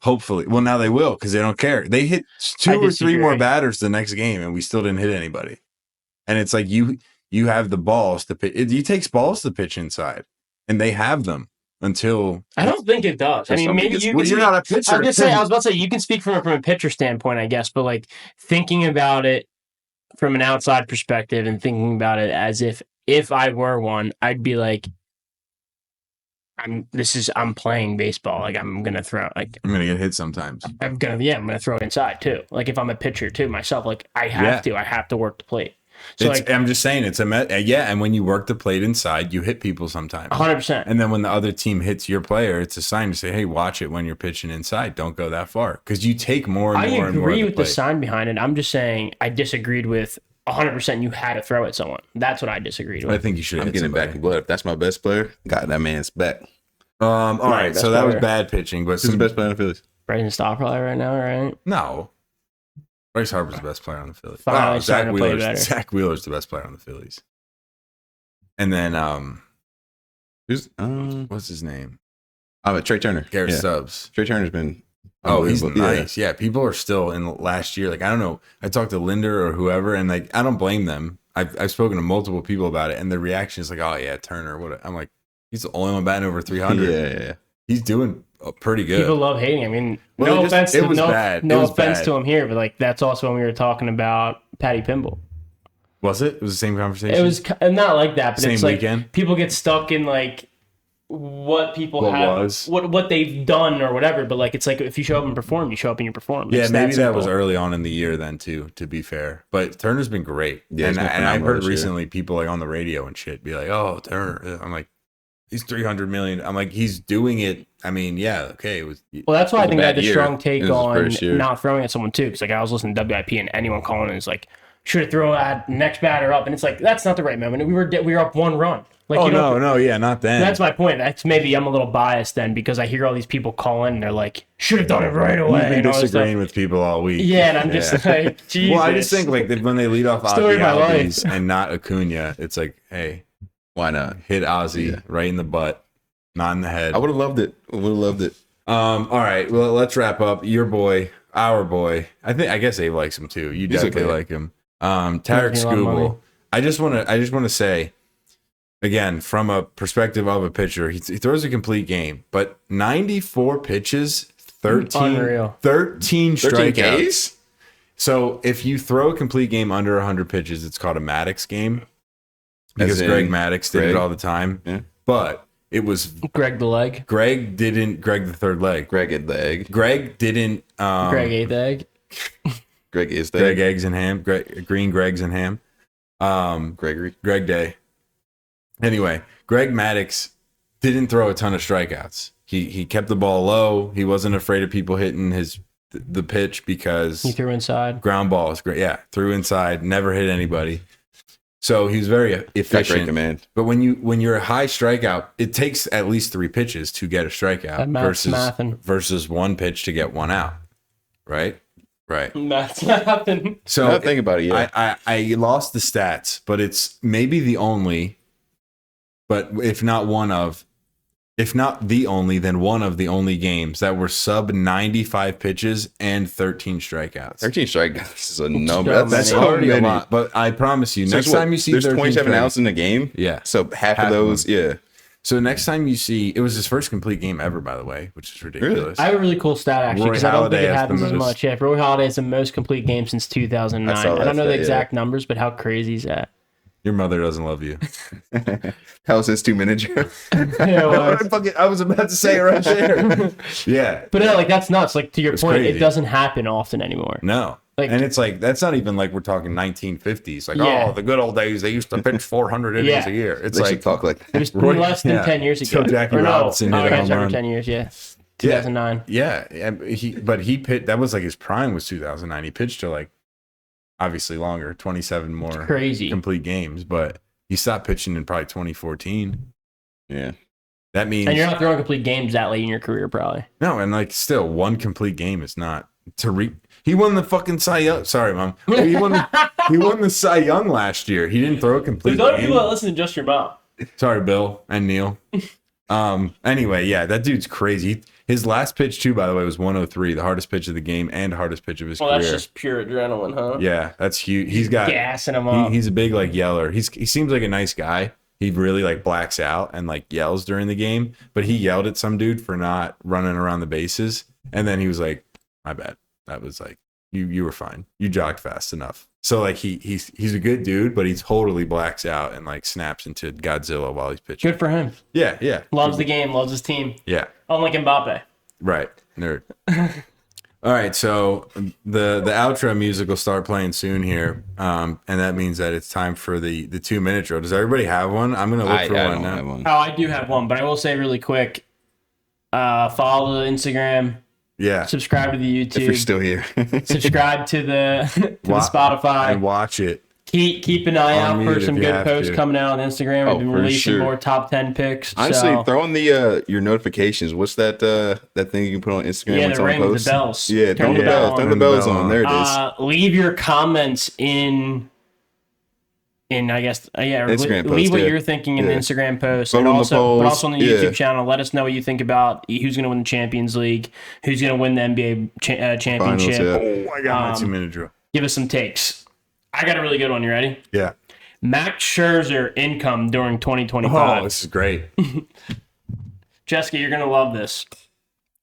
Hopefully. Well, now they will because they don't care. They hit 2 or 3 more batters the next game and we still didn't hit anybody. And it's like you have the balls to pitch. It takes balls to pitch inside, and they have them until. I don't think it does. I mean, maybe you're not a pitcher. I was about to say you can speak from a pitcher standpoint, I guess, but like thinking about it from an outside perspective and thinking about it as if I were one, I'd be like, I'm playing baseball. Like I'm gonna throw. Like I'm gonna get hit sometimes. I'm gonna throw it inside too. Like if I'm a pitcher too myself, like I have to work the plate. So like, I'm just saying and when you work the plate inside, you hit people sometimes. 100%. And then when the other team hits your player, it's a sign to say, hey, watch it when you're pitching inside. Don't go that far. Because you take more and more and more. I agree with the sign behind it. I'm just saying I disagreed with 100% you had to throw at someone. That's what I disagreed with. I think you should. I'm getting back in blood. If that's my best player, got that man's back. All right, so that was bad pitching. But who's the best player on the Phillies? Bryson Stott probably right now, right? No. Bryce Harper's the best player on the Phillies. Zach Wheeler's the best player on the Phillies. And then what's his name? Trey Turner. Garrett Stubbs. Trey Turner's been he's nice. Yeah, people are still in the last year. Like I don't know. I talked to Linder or whoever, and like I don't blame them. I've spoken to multiple people about it, and the reaction is like, oh yeah, Turner. What? I'm like, he's the only one batting over 300. Yeah. He's doing pretty good. People love hating. I mean, no offense to him here, but like that's also when we were talking about Patty Pimble. Was it? It was the same conversation. It was not like that, but same it's like weekend? People get stuck in like what they've done or whatever. But like it's like if you show up and perform, you show up and you perform. Yeah, maybe that was early on in the year then too. To be fair, but Turner's been great. Yeah, and I've heard recently people like on the radio and shit be like, "Oh, Turner." I'm like, he's 300 million. I'm like, he's doing it. I mean, yeah, okay. Well, that's why I think I had a strong take on not throwing at someone too. Because like I was listening to WIP and anyone calling is like, should have thrown at next batter up, and it's like that's not the right moment. We were up 1 run. Like, not then. That's my point. That's maybe I'm a little biased then because I hear all these people calling and they're like, should have done it right away. You've been disagreeing with people all week. Yeah, and I'm just like, Jesus. Well, I just think like when they lead off Ozzy Albies and not Acuna, it's like, hey, why not hit Ozzy right in the butt, not in the head? I would have loved it. All right, well, let's wrap up. Your boy, our boy. I guess Abe likes him too. You definitely like him. Tarek Skubal. I just want to say, again, from a perspective of a pitcher, he throws a complete game, but 94 pitches, 13 strikeouts. Ks? So if you throw a complete game under 100 pitches, it's called a Maddox game because Greg Maddox did it all the time. Yeah. But it was Greg the leg. Greg the third leg. Greg ate the egg. Greg didn't. Greg ate the egg. Greg is the Greg eggs and ham. Green Gregs and ham. Greg Day. Anyway, Greg Maddox didn't throw a ton of strikeouts. He kept the ball low. He wasn't afraid of people hitting the pitch because he threw inside. Ground ball is great. Yeah, threw inside, never hit anybody. So he was very efficient. Great command. But when you're a high strikeout, it takes at least 3 pitches to get a strikeout versus 1 pitch to get 1 out. Right. Math's mathing. So now think about it. Yeah, I lost the stats, but it's maybe the only. But if not the only, then one of the only games that were sub 95 pitches and 13 strikeouts. 13 strikeouts is a number. That's already a lot. But I promise you, next time you see there's 27 outs in the game. Yeah. So half of those, yeah. So next time you see, it was his first complete game ever, by the way, which is ridiculous. Really? I have a really cool stat actually because I don't think it happens as much. Yeah, Roy Halladay has the most complete games since 2009. I don't know the exact numbers, but how crazy is that? Your mother doesn't love you. How's his 2-minute drill? I was about to say it right there. Yeah. But no, like that's nuts. Like to your point, it doesn't happen often anymore. No. Like, and it's like, that's not even like we're talking 1950s. Like, oh, the good old days, they used to pitch 400 innings a year. It's like, talk like it was less than 10 years ago. Jackie Robinson hit a home run. 10 years, 2009. Yeah. He pitched, that was like his prime was 2009. He pitched to like, obviously longer, 27 more complete games, but he stopped pitching in probably 2014. Yeah. That means. And you're not throwing complete games that late in your career, probably. No, and like still, 1 complete game is not he won the fucking Cy Young. Sorry, Mom. He won the Cy Young last year. He didn't throw a complete game. There's other people that listen to just your mom. Sorry, Bill and Neil. Anyway, yeah, that dude's crazy. His last pitch, too, by the way, was 103, the hardest pitch of the game and hardest pitch of his career. That's just pure adrenaline, huh? Yeah, that's huge. He's got gassing him up. He's a big like yeller. He seems like a nice guy. He really like blacks out and like yells during the game, but he yelled at some dude for not running around the bases, and then he was like, "My bad. That was like you were fine. You jogged fast enough." So like he's a good dude, but he totally blacks out and like snaps into Godzilla while he's pitching. Good for him. Yeah. Loves the game, loves his team. Yeah. Unlike Mbappe. Right. Nerd. All right, so the outro music will start playing soon here, and that means that it's time for the 2-minute drill. Does everybody have one? I'm gonna look for one now. Oh, I do have one, but I will say really quick. Follow the Instagram. Yeah. Subscribe to the YouTube. If you're still here. Subscribe to the Spotify and watch it. Keep an eye out for some you good have posts to. coming out on Instagram. We've been for releasing sure. more top 10 picks. Honestly, so. throw on the your notifications. What's that that thing you can put on Instagram? Yeah, when the someone ring with posts? the bells. Yeah, Turn turn the the bell bells. on. Turn the bells on. There it is. Leave your comments in I guess Instagram leave post, what yeah. you're thinking in the Yeah. Instagram post, Vote and on the also but polls. also on the Yeah. YouTube channel. Let us know what you think about who's going to win the Champions League, who's going to win the NBA championship. Finals, Oh, I got my 2-minute drill. Give us some takes. I got a really good one. You ready? Yeah. Max Scherzer income during 2025. Oh, this is great. Jessica, you're going to love this.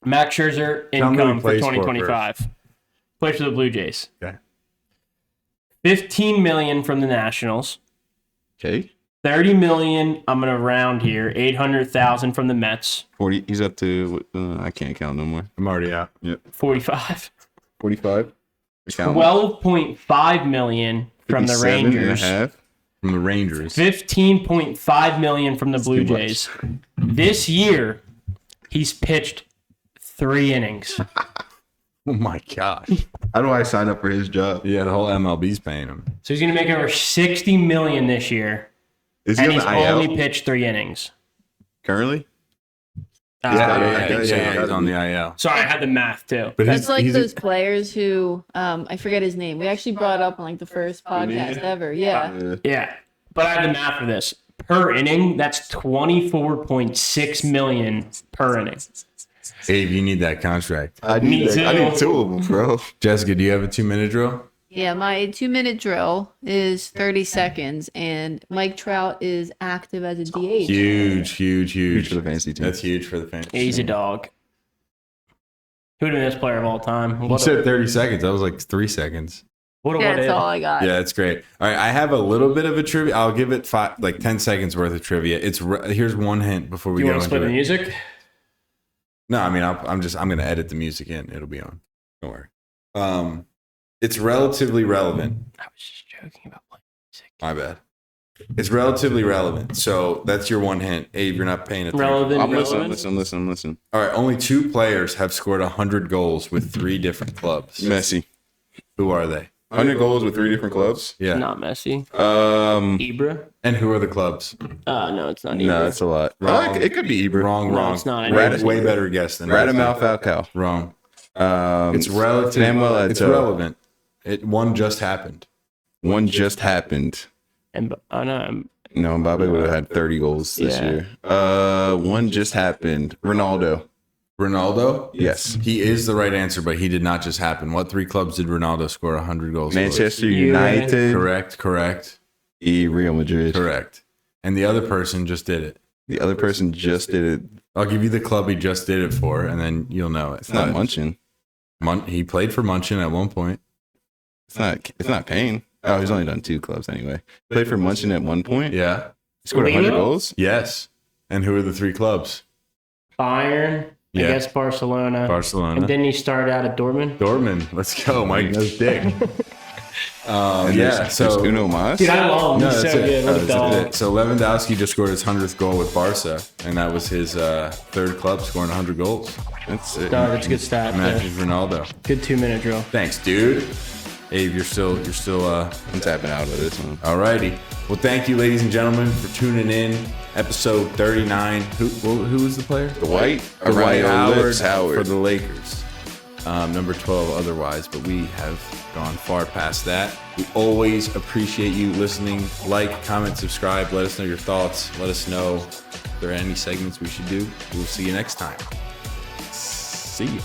Max Scherzer Tell me who he income for plays for 2025. Plays for the Blue Jays. Okay. $15 million from the Nationals. Okay. $30 million, I'm going to round here. $800,000 from the Mets. 40. He's up to. I can't count no more. I'm already out. 45. 45. $12.5 million from the 57 and a Rangers. half. From the Rangers. $15.5 million from the Blue too much. Jays. This year, he's pitched 3 innings. Oh my gosh. How do I sign up for his job? Yeah, the whole MLB's paying him. So he's going to make over $60 million this year. Is he And on he's the IL only pitched 3 innings. currently? I think so. He's on the IL. Sorry, I had the math too. But That's like those players who I forget his name. We actually brought up on like the first podcast ever. Yeah. Yeah, but I have the math for this. Per inning, that's $24.6 million per inning. Abe, you need that contract. I Me need that. I too. need 2 of them, bro. Jessica, do you have a 2-minute drill? Yeah, my 2-minute drill is 30 seconds, and Mike Trout is active as a DH. Huge for the fantasy team. That's huge for the fantasy. He's a dog. Who would be the best player of all time? You What said a, 30 seconds. That was like 3 seconds. what a Yeah, what that's if. all I got. Yeah, that's great. All right, I have a little bit of a trivia. I'll give it 10 seconds worth of trivia. Here's one hint before we You go want to split into the it. music? No, I mean I'm gonna edit the music in. It'll be on. Don't worry. It's relatively relevant. I was just joking about playing music. My bad. It's relatively relevant. So that's your one hint. Abe, you're not paying attention. Relevant, I'm relevant. listening. All right, only 2 players have scored 100 goals with 3 different clubs. Messi. Who are they? 100 goals with 3 different clubs. Yeah. Not Messi. Ibra? And who are the clubs? No, it's not Ibra. No, that's a lot. Wrong. It could be Ibra. Wrong. No, it's not. Way better guess than that. Radamel Falcao. Wrong. It's Relative. Samuel It's Eto'o. relevant. One just happened. One just happened. And no, No, Mbappe would have had 30 goals this Yeah. year. One just happened. Ronaldo. Ronaldo? Yes. He is the right answer, but he did not just happen. What 3 clubs did Ronaldo score 100 goals for? Manchester United. Correct. Real Madrid. Correct. And the other person just did it. The other person just did it. I'll give you the club he just did it for, and then you'll know it. It's not Munchin. He played for Munchin at one point. It's not Kane. Oh, he's only done 2 clubs anyway. Played for Munchin at one point. Yeah. He scored 100 Lino? goals. Yes. And who are the 3 clubs? Bayern. Yeah. I guess Barcelona. Barcelona. And didn't he start out at Dortmund? Dortmund. Let's go. Mike knows dick. And Yeah. there's So Uno Mas. Dude, I love him. No, He's that's so it. good. What a That's dog. it. So Lewandowski just scored his 100th goal with Barca, and that was his 3rd club scoring 100 goals. That's it. Dog, it's a good stat. Matches Ronaldo. Good 2-minute drill. Thanks, dude. Abe, you're still I'm tapping out of this one. alrighty. Well, thank you, ladies and gentlemen, for tuning in. Episode 39. Who was the player? Dwight Dwight Howard for the Lakers. Number 12 otherwise, but we have gone far past that. We always appreciate you listening. Like, comment, subscribe. Let us know your thoughts. Let us know if there are any segments we should do. We'll see you next time. See you.